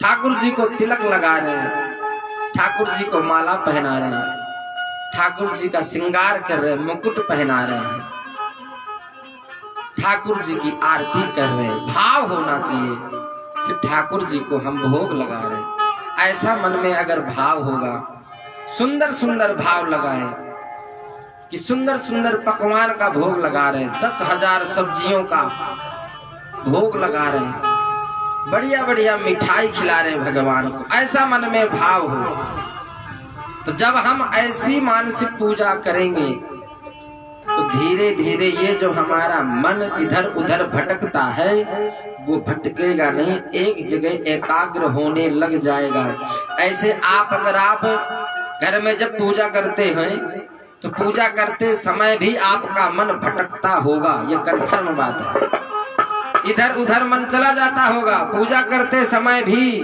ठाकुर जी को तिलक लगा रहे हैं, ठाकुर जी को माला पहना रहे हैं, ठाकुर जी का श्रृंगार कर रहे हैं, मुकुट पहना रहे हैं, ठाकुर जी की आरती कर रहे हैं। भाव होना चाहिए कि ठाकुर जी को हम भोग लगा रहे हैं। ऐसा मन में अगर भाव होगा, सुंदर सुंदर भाव लगाएं कि सुंदर सुंदर पकवान का भोग लगा रहे हैं, 10,000 सब्जियों का भोग लगा रहे हैं, बढ़िया बढ़िया मिठाई खिला रहे हैं भगवान को, ऐसा मन में भाव हो। तो जब हम ऐसी मानसिक पूजा करेंगे तो धीरे धीरे ये जो हमारा मन इधर उधर भटकता है वो भटकेगा नहीं, एक जगह एकाग्र होने लग जाएगा। ऐसे अगर आप घर में जब पूजा करते हैं तो पूजा करते समय भी आपका मन भटकता होगा, ये कन्फर्म बात है। इधर उधर मन चला जाता होगा पूजा करते समय भी,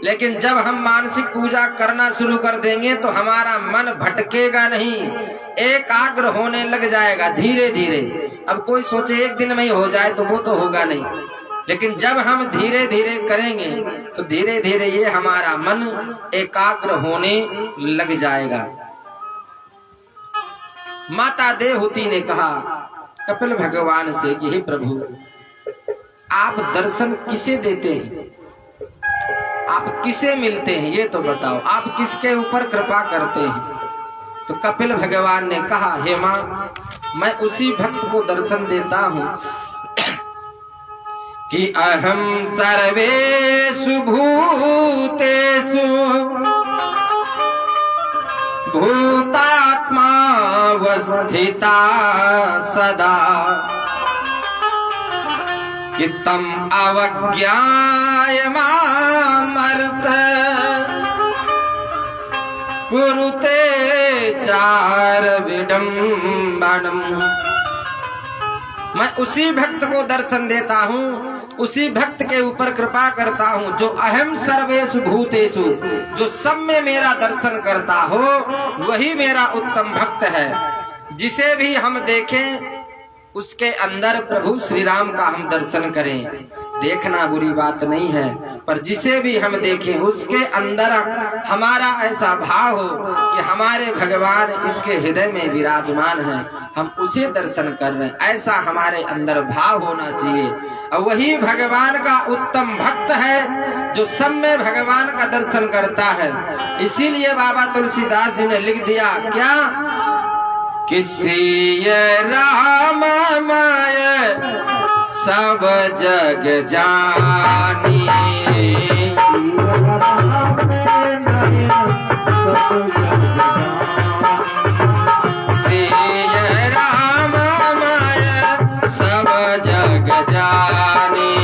लेकिन जब हम मानसिक पूजा करना शुरू कर देंगे तो हमारा मन भटकेगा नहीं, एकाग्र होने लग जाएगा धीरे धीरे। अब कोई सोचे एक दिन में ही हो जाए तो वो तो होगा नहीं, लेकिन जब हम धीरे धीरे करेंगे तो धीरे धीरे ये हमारा मन एकाग्र होने लग जाएगा। माता देवहूति ने कहा कपिल भगवान से कि हे प्रभु, आप दर्शन किसे देते हैं, आप किसे मिलते हैं ये तो बताओ, आप किसके ऊपर कृपा करते हैं। तो कपिल भगवान ने कहा हे मां, मैं उसी भक्त को दर्शन देता हूं कि अहम सर्वेषु भूतेषु भूतात्मा वस्थिता सदा कि तम अवज्ञाय मामर्थ कुरुते चार विडम्बनम। मैं उसी भक्त को दर्शन देता हूँ, उसी भक्त के ऊपर कृपा करता हूँ जो अहम सर्वेषु भूतेषु, जो सब में मेरा दर्शन करता हो वही मेरा उत्तम भक्त है। जिसे भी हम देखें उसके अंदर प्रभु श्री राम का हम दर्शन करें। देखना बुरी बात नहीं है, पर जिसे भी हम देखें उसके अंदर हमारा ऐसा भाव हो कि हमारे भगवान इसके हृदय में विराजमान है, हम उसे दर्शन कर रहे हैं, ऐसा हमारे अंदर भाव होना चाहिए। और वही भगवान का उत्तम भक्त है जो सब में भगवान का दर्शन करता है। इसीलिए बाबा तुलसीदास जी ने लिख दिया क्या, किसी राम माय सब जग जानी, श्री राम माय सब जग जानी,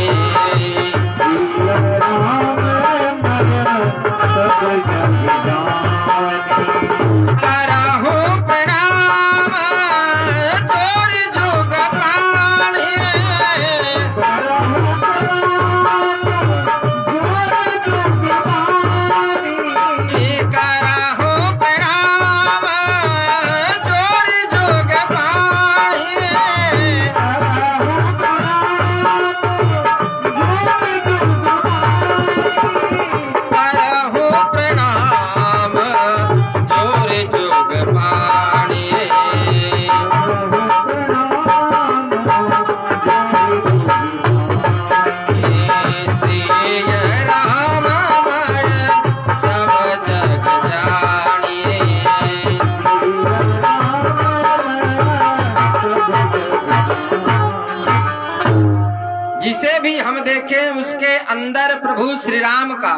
करहु प्रणाम जोर जोग पानी। प्रभु श्री राम का,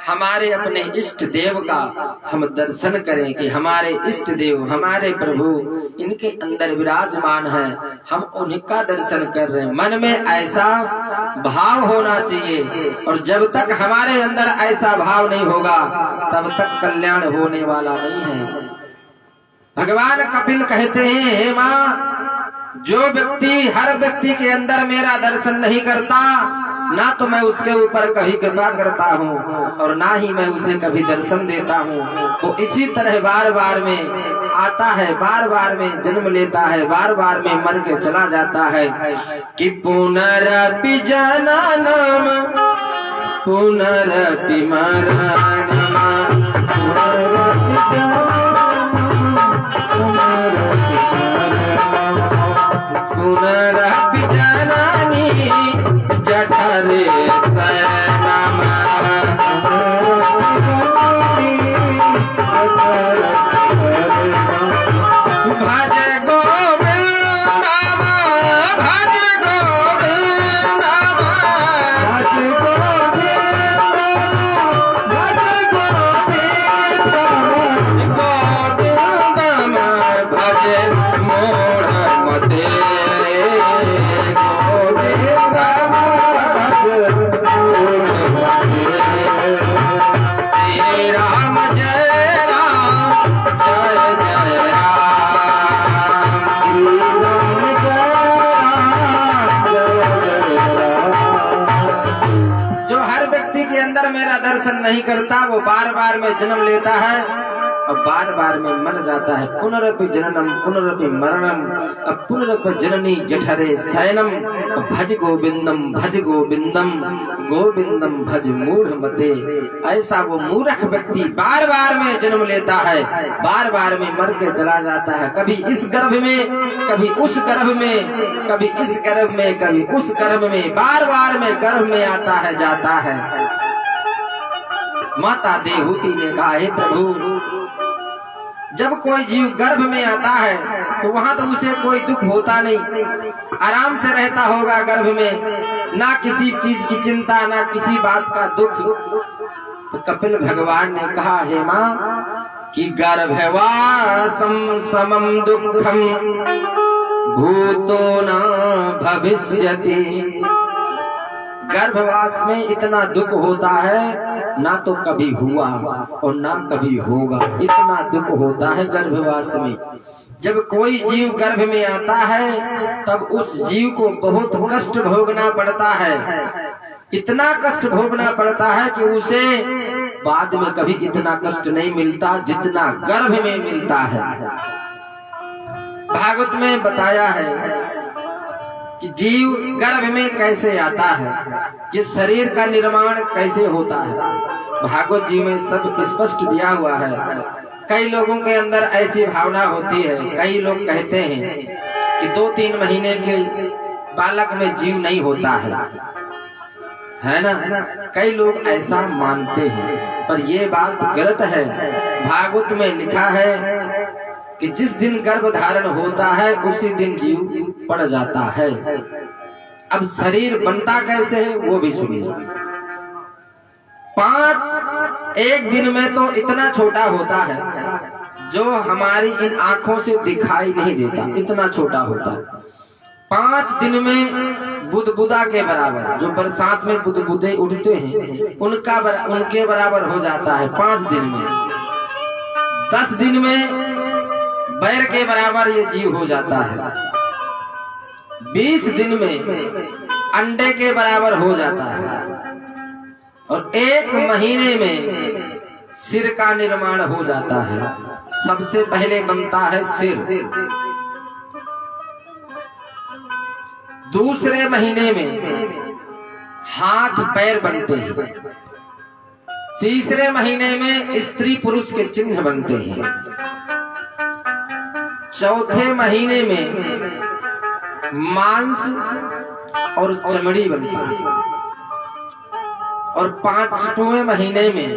हमारे अपने इष्ट देव का हम दर्शन करें कि हमारे इष्ट देव, हमारे प्रभु इनके अंदर विराजमान है, हम उनका दर्शन कर रहे हैं। मन में ऐसा भाव होना चाहिए, और जब तक हमारे अंदर ऐसा भाव नहीं होगा तब तक कल्याण होने वाला नहीं है। भगवान कपिल कहते हैं, हे माँ, जो व्यक्ति, हर व्यक्ति के अंदर मेरा दर्शन नहीं करता, ना तो मैं उसके ऊपर कभी कृपा करता हूँ और ना ही मैं उसे कभी दर्शन देता हूँ। वो इसी तरह बार बार में आता है, बार बार में जन्म लेता है, बार बार में मर के चला जाता है। कि पुनरपि जननम पुनरपि मरणम पुनरपि जननी जठरे शयनम भज गोविंदम भज गोविंदम गोविंदम भज मोर मते श्री राम जय राम जय जय राम। जो हर व्यक्ति के अंदर मेरा दर्शन नहीं करता, वो बार बार में जन्म लेता है और बार बार में मर जाता है। पुनरपि जननम पुनरपि मरणम अब पुनरपि जननी जठरे शयनम भज गोविंदम भज गोविंदम गोविंदम भज मूढ़ मते। ऐसा वो मूर्ख व्यक्ति बार बार में जन्म लेता है, बार बार में मर के चला जाता है। कभी इस गर्भ में, कभी उस गर्भ में, कभी इस गर्भ में, कभी उस गर्भ में, बार बार में गर्भ में आता है, जाता है। माता देहूति ने कहा, हे प्रभु, जब कोई जीव गर्भ में आता है तो वहां तो उसे कोई दुख होता नहीं, आराम से रहता होगा गर्भ में, ना किसी चीज की चिंता, ना किसी बात का दुख। तो कपिल भगवान ने कहा, हे माँ, कि गर्भवासम समम दुखम भूतो न भविष्यति। गर्भवास में इतना दुख होता है, ना तो कभी हुआ और ना कभी होगा। इतना दुख होता है गर्भवास में। जब कोई जीव गर्भ में आता है तब उस जीव को बहुत कष्ट भोगना पड़ता है। इतना कष्ट भोगना पड़ता है कि उसे बाद में कभी इतना कष्ट नहीं मिलता जितना गर्भ में मिलता है। भागवत में बताया है कि जीव गर्भ में कैसे आता है, कि शरीर का निर्माण कैसे होता है। भागवत जी में सब स्पष्ट दिया हुआ है। कई लोगों के अंदर ऐसी भावना होती है, कई लोग कहते हैं कि 2-3 महीने के बालक में जीव नहीं होता है ना। कई लोग ऐसा मानते हैं, पर ये बात गलत है। भागवत में लिखा है कि जिस दिन गर्भ धारण होता है उसी दिन जीव पड़ जाता है। अब शरीर बनता कैसे है वो भी सुनिए। 1 दिन में तो इतना छोटा होता है जो हमारी इन आंखों से दिखाई नहीं देता, इतना छोटा होता है। 5 दिन में बुदबुदा के बराबर, जो बरसात में बुदबुदे उठते हैं उनके बराबर हो जाता है 5 दिन में। 10 दिन में बैर के बराबर ये जीव हो जाता है। 20 दिन में अंडे के बराबर हो जाता है और 1 महीने में सिर का निर्माण हो जाता है। सबसे पहले बनता है सिर, दूसरे महीने में हाथ पैर बनते हैं, तीसरे महीने में स्त्री पुरुष के चिन्ह बनते हैं, चौथे महीने में मांस और चमड़ी बनता है और 5वें महीने में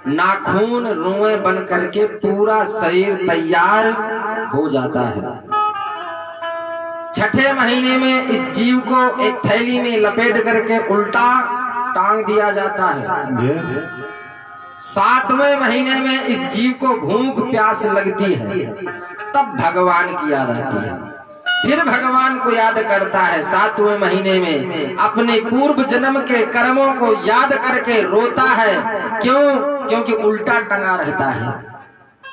नाखून रुएं बन करके पूरा शरीर तैयार हो जाता है। 6ठे महीने में इस जीव को एक थैली में लपेट करके उल्टा टांग दिया जाता है।
जी
7वें महीने में इस जीव को भूख प्यास लगती है, तब भगवान की याद आती है। फिर भगवान को याद करता है 7वें महीने में, अपने पूर्व जन्म के कर्मों को याद करके रोता है। क्यों? क्योंकि उल्टा टंगा रहता है,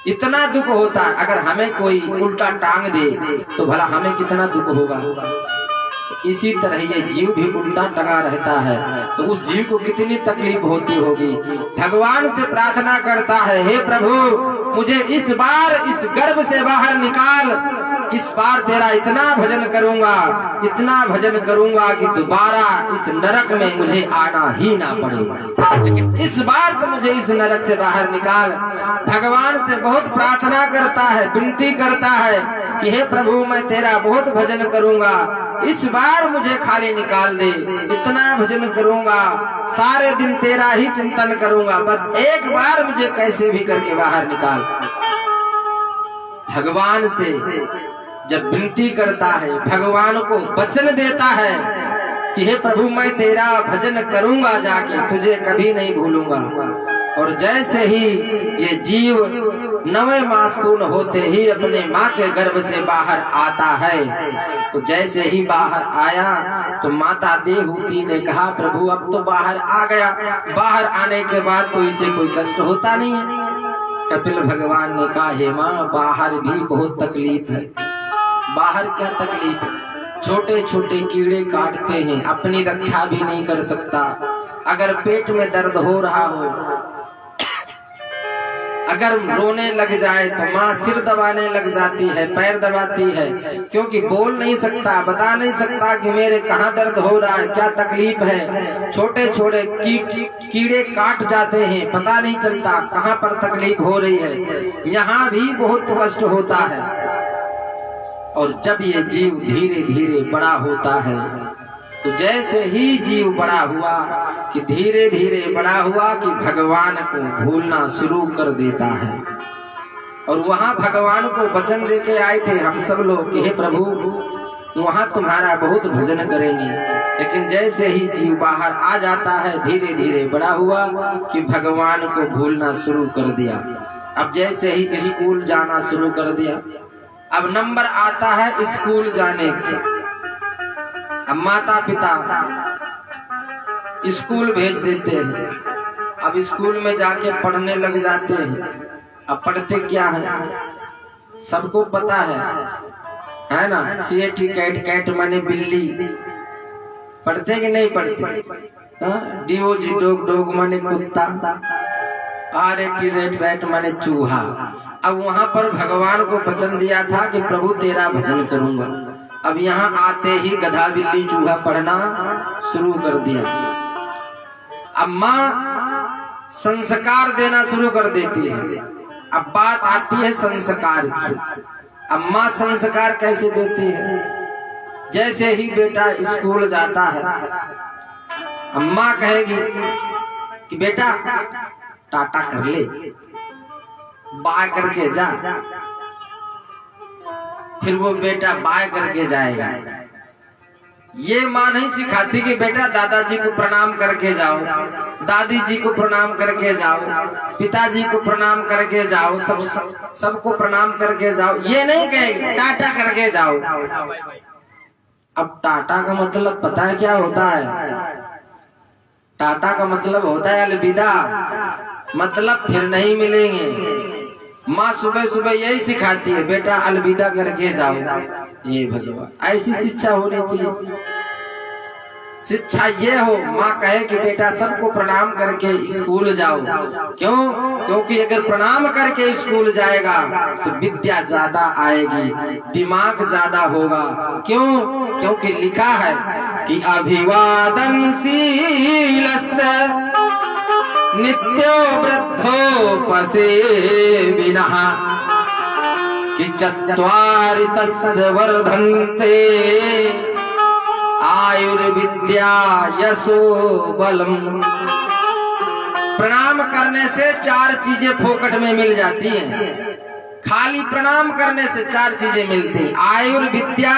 इतना दुख होता है। अगर हमें कोई उल्टा टांग दे तो भला हमें कितना दुख होगा। इसी तरह ये जीव भी उल्टा टंगा रहता है, तो उस जीव को कितनी तकलीफ होती होगी। भगवान से प्रार्थना करता है, हे प्रभु मुझे इस बार इस गर्भ से बाहर निकाल, इस बार तेरा इतना भजन करूंगा, इतना भजन करूंगा कि दोबारा इस नरक में मुझे आना ही ना पड़े। लेकिन इस बार तो मुझे इस नरक से बाहर निकाल। भगवान से बहुत प्रार्थना करता है, विनती करता है कि हे प्रभु मैं तेरा बहुत भजन करूंगा, इस बार मुझे खाली निकाल दे, इतना भजन करूंगा, सारे दिन तेरा ही चिंतन करूंगा, बस एक बार मुझे कैसे भी करके बाहर निकाल। भगवान से जब विनती करता है, भगवान को वचन देता है कि हे प्रभु मैं तेरा भजन करूंगा, जाके तुझे कभी नहीं भूलूंगा। और जैसे ही ये जीव 9वें मास पूर्ण होते ही अपने माँ के गर्भ से बाहर आता है, तो जैसे ही बाहर आया तो माता देवहूति ने कहा प्रभु अब तो बाहर आ गया, बाहर आने के बाद तो इसे कोई कष्ट होता नहीं है। कपिल भगवान ने कहा हे माँ बाहर भी बहुत तकलीफ है। बाहर क्या तकलीफ है? छोटे छोटे कीड़े काटते हैं, अपनी रक्षा भी नहीं कर सकता। अगर पेट में दर्द हो रहा हो, अगर रोने लग जाए तो माँ सिर दबाने लग जाती है, पैर दबाती है, क्योंकि बोल नहीं सकता, बता नहीं सकता कि मेरे कहाँ दर्द हो रहा है, क्या तकलीफ है। छोटे छोटे कीड़े काट जाते हैं, पता नहीं चलता कहाँ पर तकलीफ हो रही है। यहाँ भी बहुत कष्ट होता है। और जब ये जीव धीरे धीरे बड़ा होता है, तो जैसे ही जीव बड़ा हुआ कि धीरे धीरे बड़ा हुआ कि भगवान को भूलना शुरू कर देता है। और वहां भगवान को वचन देके आए थे हम सब लोग कि हे प्रभु वहां तुम्हारा बहुत भजन करेंगे। लेकिन जैसे ही जीव बाहर आ जाता है, धीरे धीरे बड़ा हुआ कि भगवान को भूलना शुरू कर दिया। अब जैसे ही स्कूल जाना शुरू कर दिया, अब नंबर आता है स्कूल जाने की। अब माता पिता स्कूल भेज देते हैं, अब स्कूल में जाके पढ़ने लग जाते हैं। अब पढ़ते क्या है सबको पता है ना, CAT कैट माने बिल्ली, पढ़ते कि नहीं पढ़ते? DOG डॉग माने कुत्ता, RAT रैट माने चूहा। अब वहां पर भगवान को वचन दिया था कि प्रभु तेरा भजन करूंगा। अब यहाँ आते ही गधा बिल्ली चूहा पढ़ना शुरू कर दिया। अब माँ संस्कार देना शुरू कर देती है। अब बात आती है संस्कार की। अब माँ संस्कार कैसे देती है? जैसे ही बेटा स्कूल जाता है, अम्मा कहेगी कि बेटा टाटा कर ले, बाय करके जा। फिर वो बेटा बाय करके जाएगा। ये माँ नहीं सिखाती कि बेटा दादाजी को प्रणाम करके जाओ, दादी जी को प्रणाम करके जाओ, पिताजी को प्रणाम करके जाओ, सबको प्रणाम करके जाओ। ये नहीं कहेगी टाटा करके जाओ। अब टाटा का मतलब पता है क्या होता है? टाटा का मतलब होता है अलविदा, मतलब फिर नहीं मिलेंगे। माँ सुबह सुबह यही सिखाती है बेटा अलविदा करके जाओ। ये भगवान ऐसी शिक्षा होनी चाहिए। शिक्षा ये हो माँ कहे कि बेटा सबको प्रणाम करके स्कूल जाओ। क्यों? क्योंकि अगर प्रणाम करके स्कूल जाएगा तो विद्या ज्यादा आएगी, दिमाग ज्यादा होगा। क्यों? क्योंकि लिखा है कि अभिवादन शीलस्य नित्यो वृद्धोपसे विनः कि चत्वारि तस्य वर्धन्ते आयुर्विद्या यशो बलम। प्रणाम करने से 4 चीजें फोकट में मिल जाती हैं। खाली प्रणाम करने से 4 चीजें मिलती हैं, आयुर्विद्या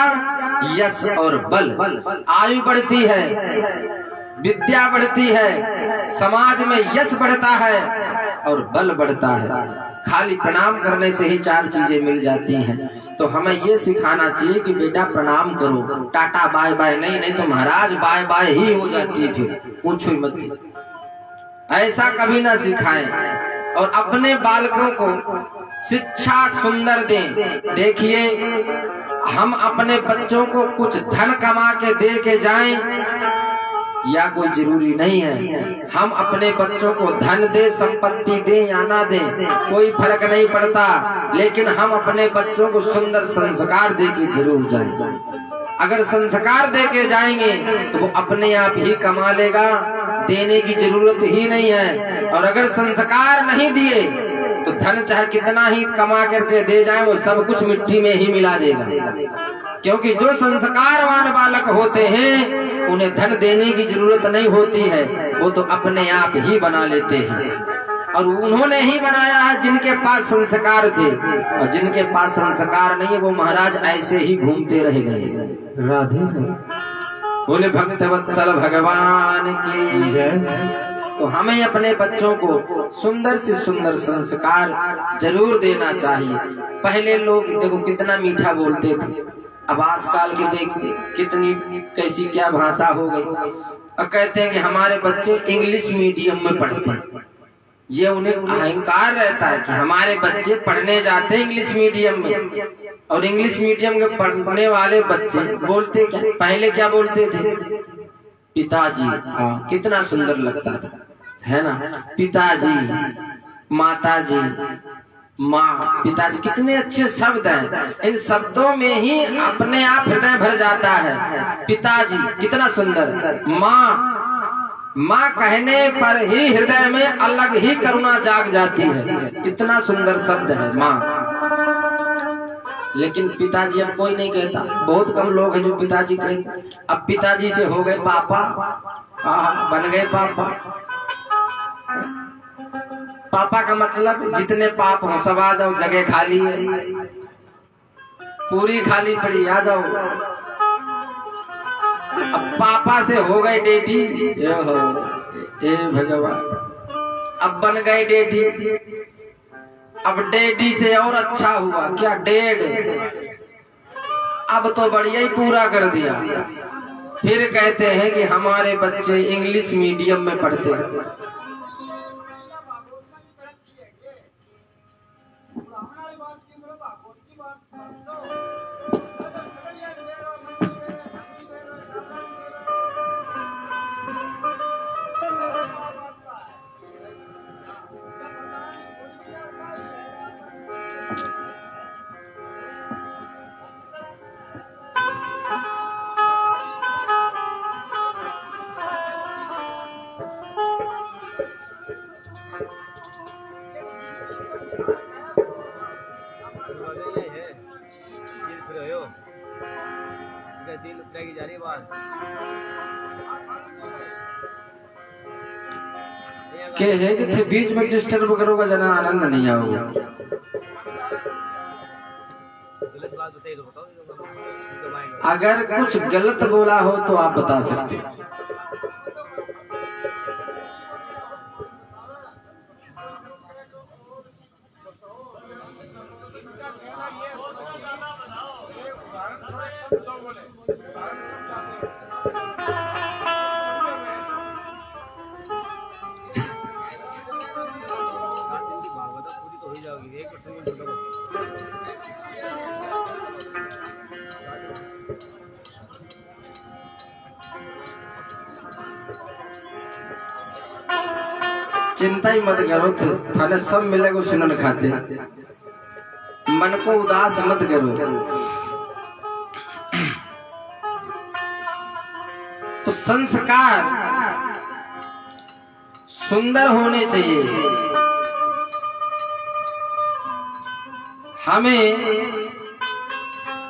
यश और बल। आयु बढ़ती है, विद्या बढ़ती है, समाज में यश बढ़ता है और बल बढ़ता है। खाली प्रणाम करने से ही 4 चीजें मिल जाती हैं। तो हमें ये सिखाना चाहिए कि बेटा प्रणाम करो, टाटा बाय बाय नहीं, नहीं तो महाराज बाय बाय ही हो जाती है, फिर पूछो ही मत। ऐसा कभी ना सिखाएं और अपने बालकों को शिक्षा सुंदर दें। देखिए, हम अपने बच्चों को कुछ धन कमा के दे के जाएं या कोई जरूरी नहीं है। हम अपने बच्चों को धन दे, संपत्ति दे या ना दे, कोई फर्क नहीं पड़ता, लेकिन हम अपने बच्चों को सुंदर संस्कार दे के जरूर जाएं। अगर संस्कार दे के जाएंगे तो वो अपने आप ही कमा लेगा, देने की जरूरत ही नहीं है। और अगर संस्कार नहीं दिए तो धन चाहे कितना ही कमा करके दे जाए, वो सब कुछ मिट्टी में ही मिला देगा। क्योंकि जो संस्कारवान बालक होते हैं उन्हें धन देने की जरूरत नहीं होती है, वो तो अपने आप ही बना लेते हैं। और उन्होंने ही बनाया है जिनके पास संस्कार थे, और जिनके पास संस्कार नहीं है वो महाराज ऐसे ही घूमते रह गए। राधे बोले भक्तवत्सल भगवान की जय। तो हमें अपने बच्चों को सुंदर से सुंदर संस्कार जरूर देना चाहिए। पहले लोग देखो कितना मीठा बोलते थे, अब आजकल के देखिए कितनी कैसी क्या भाषा हो गई। और कहते हैं कि हमारे बच्चे इंग्लिश मीडियम में पढ़ते हैं। ये उन्हें अहंकार रहता है कि हमारे बच्चे पढ़ने जाते हैं इंग्लिश मीडियम में। और इंग्लिश मीडियम के पढ़ने वाले बच्चे बोलते क्या, पहले क्या बोलते थे? पिताजी। हाँ, कितना सुंदर लगता था, है ना? पिताजी, माताजी, माँ, पिताजी, कितने अच्छे शब्द हैं। इन शब्दों में ही अपने आप हृदय भर जाता है। पिताजी कितना सुंदर, माँ, माँ कहने पर ही हृदय में अलग ही करुणा जाग जाती है। कितना सुंदर शब्द है माँ। लेकिन पिताजी अब कोई नहीं कहता, बहुत कम लोग हैं जो पिताजी कहते। अब पिताजी से हो गए पापा, बन गए पापा। पापा का मतलब जितने पाप हो सब आ जाओ, जगह खाली है, पूरी खाली पड़ी, आ जाओ। अब पापा से हो गए डेठी, हे भगवान, अब बन गए डेठी। अब डैडी से और अच्छा हुआ क्या, डेड, अब तो बढ़िया ही पूरा कर दिया। फिर कहते हैं कि हमारे बच्चे इंग्लिश मीडियम में पढ़ते हैं। के है कि थे बीच में डिस्टर्ब करोगा, जना आनंद नहीं आओगे। अगर कुछ गलत बोला हो तो आप बता सकते हैं। चिंता ही मत करो, थाने सब मिलेगा सुनन खाते। मन को उदास मत करो। तो संस्कार सुंदर होने चाहिए। हमें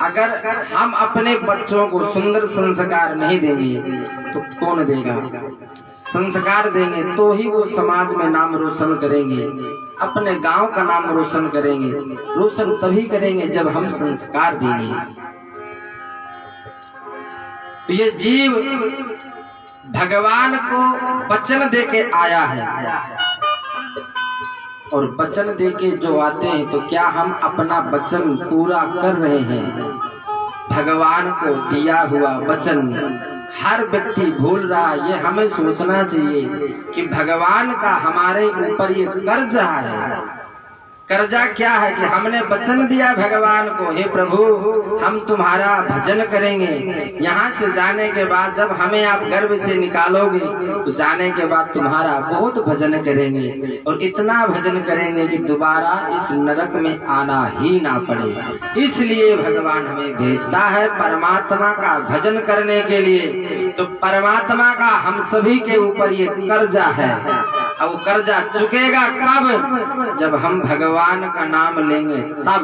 अगर हम अपने बच्चों को सुंदर संस्कार नहीं देंगे तो कौन देगा? संस्कार देंगे तो ही वो समाज में नाम रोशन करेंगे, अपने गांव का नाम रोशन करेंगे। रोशन तभी करेंगे जब हम संस्कार देंगे। तो ये जीव भगवान को वचन दे के आया है, और वचन दे के जो आते हैं तो क्या हम अपना वचन पूरा कर रहे हैं? भगवान को दिया हुआ वचन हर व्यक्ति भूल रहा है। ये हमें सोचना चाहिए कि भगवान का हमारे ऊपर ये कर्जा है। कर्जा क्या है कि हमने वचन दिया भगवान को, हे प्रभु हम तुम्हारा भजन करेंगे। यहाँ से जाने के बाद जब हमें आप गर्भ से निकालोगे तो जाने के बाद तुम्हारा बहुत भजन करेंगे, और इतना भजन करेंगे कि दोबारा इस नरक में आना ही ना पड़े। इसलिए भगवान हमें भेजता है परमात्मा का भजन करने के लिए। तो परमात्मा का हम सभी के ऊपर ये कर्जा है। अब वो कर्जा चुकेगा कब? जब हम भगवान का नाम लेंगे तब।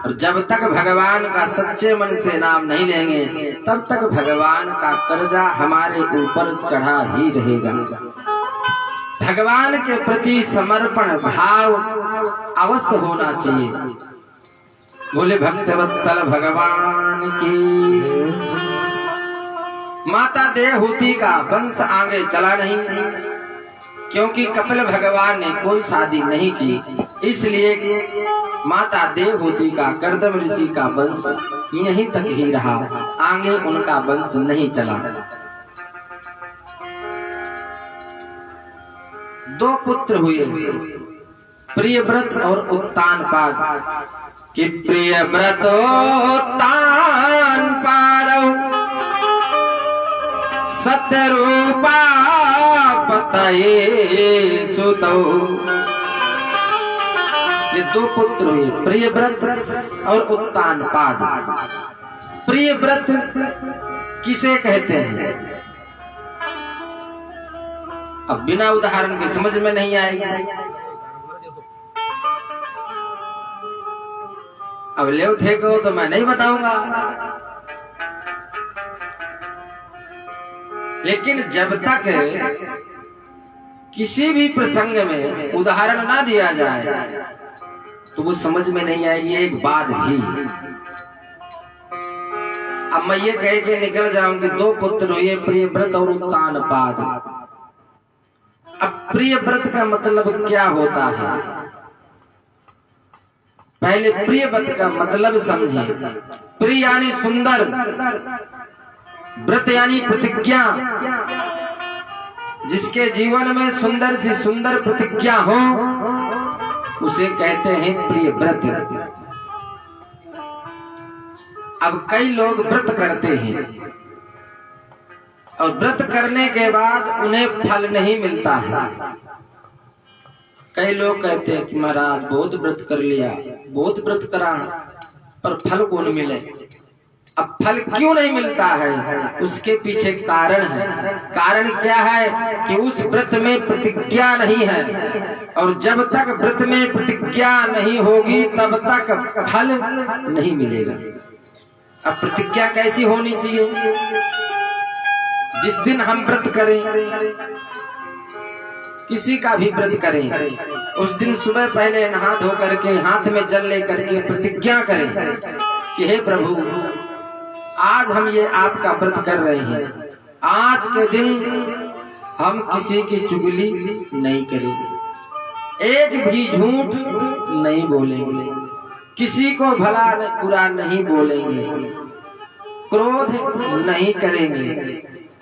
और जब तक भगवान का सच्चे मन से नाम नहीं लेंगे तब तक भगवान का कर्जा हमारे ऊपर चढ़ा ही रहेगा। भगवान के प्रति समर्पण भाव अवश्य होना चाहिए। बोले भक्तवत्सल भगवान की। माता देवहूति का वंश आगे चला नहीं, क्योंकि कपिल भगवान ने कोई शादी नहीं की। इसलिए माता देवहूति का कर्दम ऋषि का वंश यहीं तक ही रहा, आगे उनका वंश नहीं चला। 2 पुत्र हुए, प्रियव्रत और उत्तानपाद। कि प्रियव्रत उत्तानपाद सत्यरूपा पतये सुतौ। ये 2 पुत्र हुए, प्रियव्रत और उत्तानपाद। प्रियव्रत किसे कहते हैं? अब बिना उदाहरण के समझ में नहीं आएगी। अब ले थे को तो मैं नहीं बताऊंगा, लेकिन जब तक किसी भी प्रसंग में उदाहरण ना दिया जाए तो वो समझ में नहीं आएगी एक बात भी। अब मैं ये कह के निकल जाऊंगी 2 पुत्र हुए, प्रियव्रत और उत्तानपाद। अब प्रियव्रत का मतलब क्या होता है? पहले प्रियव्रत का मतलब समझिए। प्रिय यानी सुंदर, व्रत यानी प्रतिज्ञा। जिसके जीवन में सुंदर से सुंदर प्रतिज्ञा हो उसे कहते हैं प्रियव्रत। अब कई लोग व्रत करते हैं और व्रत करने के बाद उन्हें फल नहीं मिलता है। कई लोग कहते हैं कि महाराज बहुत व्रत कर लिया, बहुत व्रत करा, पर फल कौन मिले। अब फल क्यों नहीं मिलता है? उसके पीछे कारण है। कारण क्या है कि उस व्रत में प्रतिज्ञा नहीं है, और जब तक व्रत में प्रतिज्ञा नहीं होगी तब तक फल नहीं मिलेगा। अब प्रतिज्ञा कैसी होनी चाहिए? जिस दिन हम व्रत करें, किसी का भी व्रत करें, उस दिन सुबह पहले नहा धो करके हाथ में जल लेकर के प्रतिज्ञा करें कि हे प्रभु आज हम ये आपका व्रत कर रहे हैं। आज के दिन हम किसी की चुगली नहीं करेंगे, एक भी झूठ नहीं बोलेंगे, किसी को भला बुरा नहीं बोलेंगे, क्रोध नहीं करेंगे,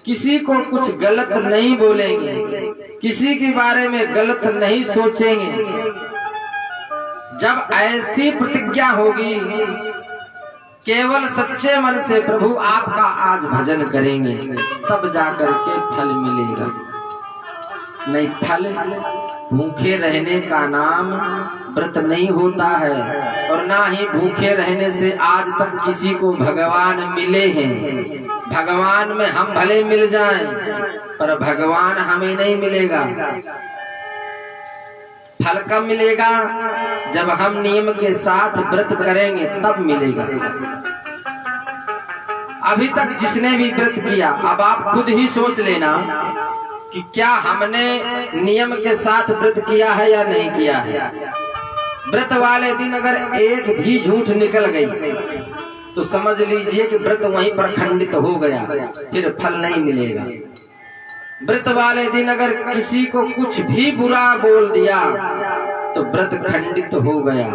किसी को कुछ गलत नहीं बोलेंगे, किसी के बारे में गलत नहीं सोचेंगे। जब ऐसी प्रतिज्ञा होगी, केवल सच्चे मन से प्रभु आपका आज भजन करेंगे, तब जाकर के फल मिलेगा। नहीं फल भूखे रहने का नाम व्रत नहीं होता है, और ना ही भूखे रहने से आज तक किसी को भगवान मिले हैं। भगवान में हम भले मिल जाएं, पर भगवान हमें नहीं मिलेगा। फल कब मिलेगा? जब हम नियम के साथ व्रत करेंगे तब मिलेगा। अभी तक जिसने भी व्रत किया, अब आप खुद ही सोच लेना कि क्या हमने नियम के साथ व्रत किया है या नहीं किया है। व्रत वाले दिन अगर एक भी झूठ निकल गई तो समझ लीजिए कि व्रत वहीं पर खंडित हो गया, फिर फल नहीं मिलेगा। व्रत वाले दिन अगर किसी को कुछ भी बुरा बोल दिया तो व्रत खंडित हो गया।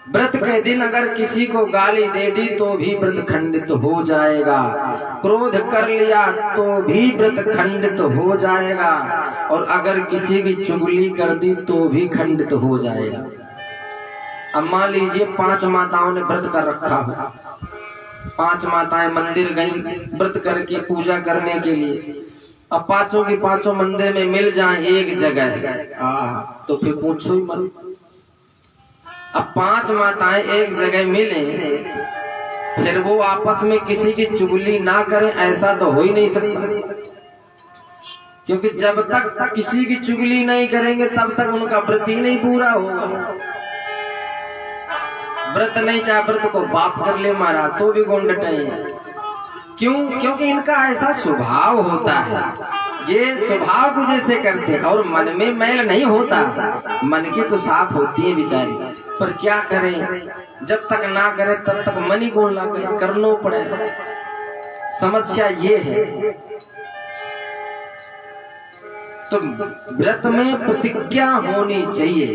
व्रत के दिन अगर किसी को गाली दे दी तो भी व्रत खंडित हो जाएगा। क्रोध कर लिया तो भी व्रत खंडित हो जाएगा। और अगर किसी की चुगली कर दी तो भी खंडित हो जाएगा। अब मान लीजिए 5 माताओं ने व्रत कर रखा हो, 5 माताएं मंदिर गई व्रत करके पूजा करने के लिए। अब 5 की 5 मंदिर में मिल जाए एक जगह, तो फिर पूछो ही मत। अब 5 माताएं एक जगह मिले, फिर वो आपस में किसी की चुगली ना करें, ऐसा तो हो ही नहीं सकता। क्योंकि जब तक किसी की चुगली नहीं करेंगे तब तक उनका व्रत ही नहीं पूरा होगा। व्रत नहीं चाहे व्रत को पाप कर ले महाराज तो भी गुण डटाएंगे। क्यों? क्योंकि इनका ऐसा स्वभाव होता है, ये स्वभाव को जैसे करते हैं। और मन में मैल नहीं होता, मन की तो साफ होती है बेचारी, पर क्या करें, जब तक ना करे तब तक मन ही गुण लगे, करना पड़े। समस्या ये है। तो व्रत में प्रतिज्ञा होनी चाहिए,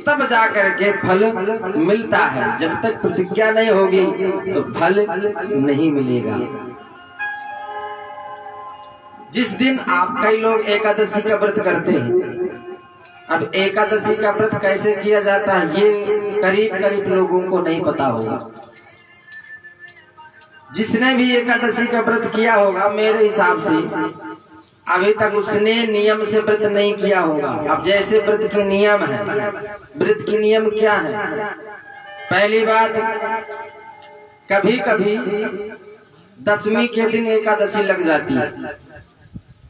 तब जाकर के फल मिलता है। जब तक प्रतिज्ञा नहीं होगी तो फल नहीं मिलेगा। जिस दिन आप कई लोग एकादशी का व्रत करते हैं, अब एकादशी का व्रत कैसे किया जाता है ये करीब लोगों को नहीं पता होगा। जिसने भी एकादशी का व्रत किया होगा मेरे हिसाब से अभी तक उसने नियम से व्रत नहीं किया होगा। अब जैसे व्रत के नियम है, व्रत के नियम क्या है? पहली बात, कभी कभी 10वीं के दिन एकादशी लग जाती है,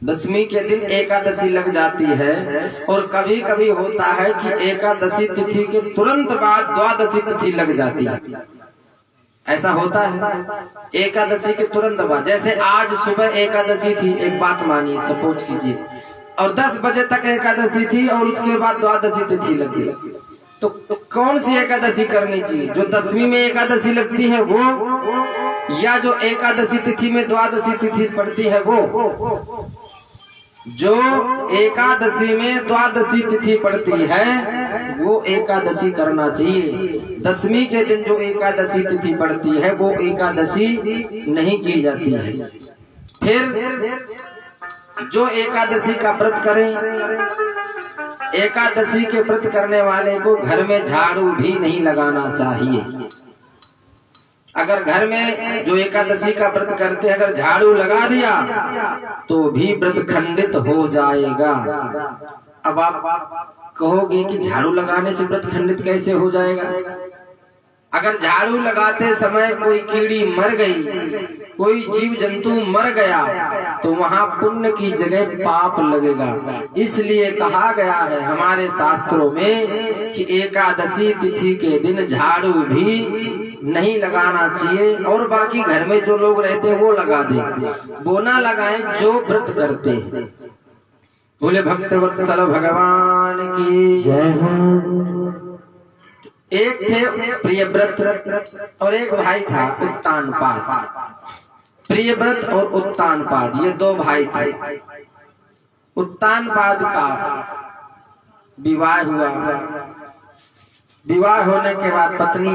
10वीं के दिन एकादशी लग जाती है। और कभी कभी होता है कि एकादशी तिथि के तुरंत बाद द्वादशी तिथि लग जाती है। ऐसा होता है एकादशी के तुरंत बाद। जैसे आज सुबह एकादशी थी, एक बात मानिए, सपोज कीजिए, और 10 बजे तक एकादशी थी और उसके बाद द्वादशी तिथि लगी, तो कौन सी एकादशी करनी चाहिए? जो 10वीं में एकादशी लगती है वो, या जो एकादशी तिथि में द्वादशी तिथि पड़ती है वो? जो एकादशी में द्वादशी तिथि पड़ती है वो एकादशी करना चाहिए। 10वीं के दिन जो एकादशी तिथि पड़ती है वो एकादशी नहीं की जाती है। फिर जो एकादशी का व्रत करें, एकादशी के व्रत करने वाले को घर में झाड़ू भी नहीं लगाना चाहिए। अगर घर में जो एकादशी का व्रत करते हैं अगर झाड़ू लगा दिया तो भी व्रत खंडित हो जाएगा। अब आप कहोगे कि झाड़ू लगाने से व्रत खंडित कैसे हो जाएगा? अगर झाड़ू लगाते समय कोई कीड़ी मर गई, कोई जीव जंतु मर गया, तो वहां पुण्य की जगह पाप लगेगा। इसलिए कहा गया है हमारे शास्त्रों में कि एकादशी तिथि के दिन झाड़ू भी नहीं लगाना चाहिए। और बाकी घर में जो लोग रहते हैं वो लगा दें, वो ना लगाएं जो व्रत करते हैं। बोले भक्तवत्सल भगवान की जय। एक थे प्रियव्रत और एक भाई था उत्तानपाद। प्रियव्रत और उत्तानपाद ये 2 भाई थे। उत्तानपाद का विवाह हुआ। विवाह होने के बाद पत्नी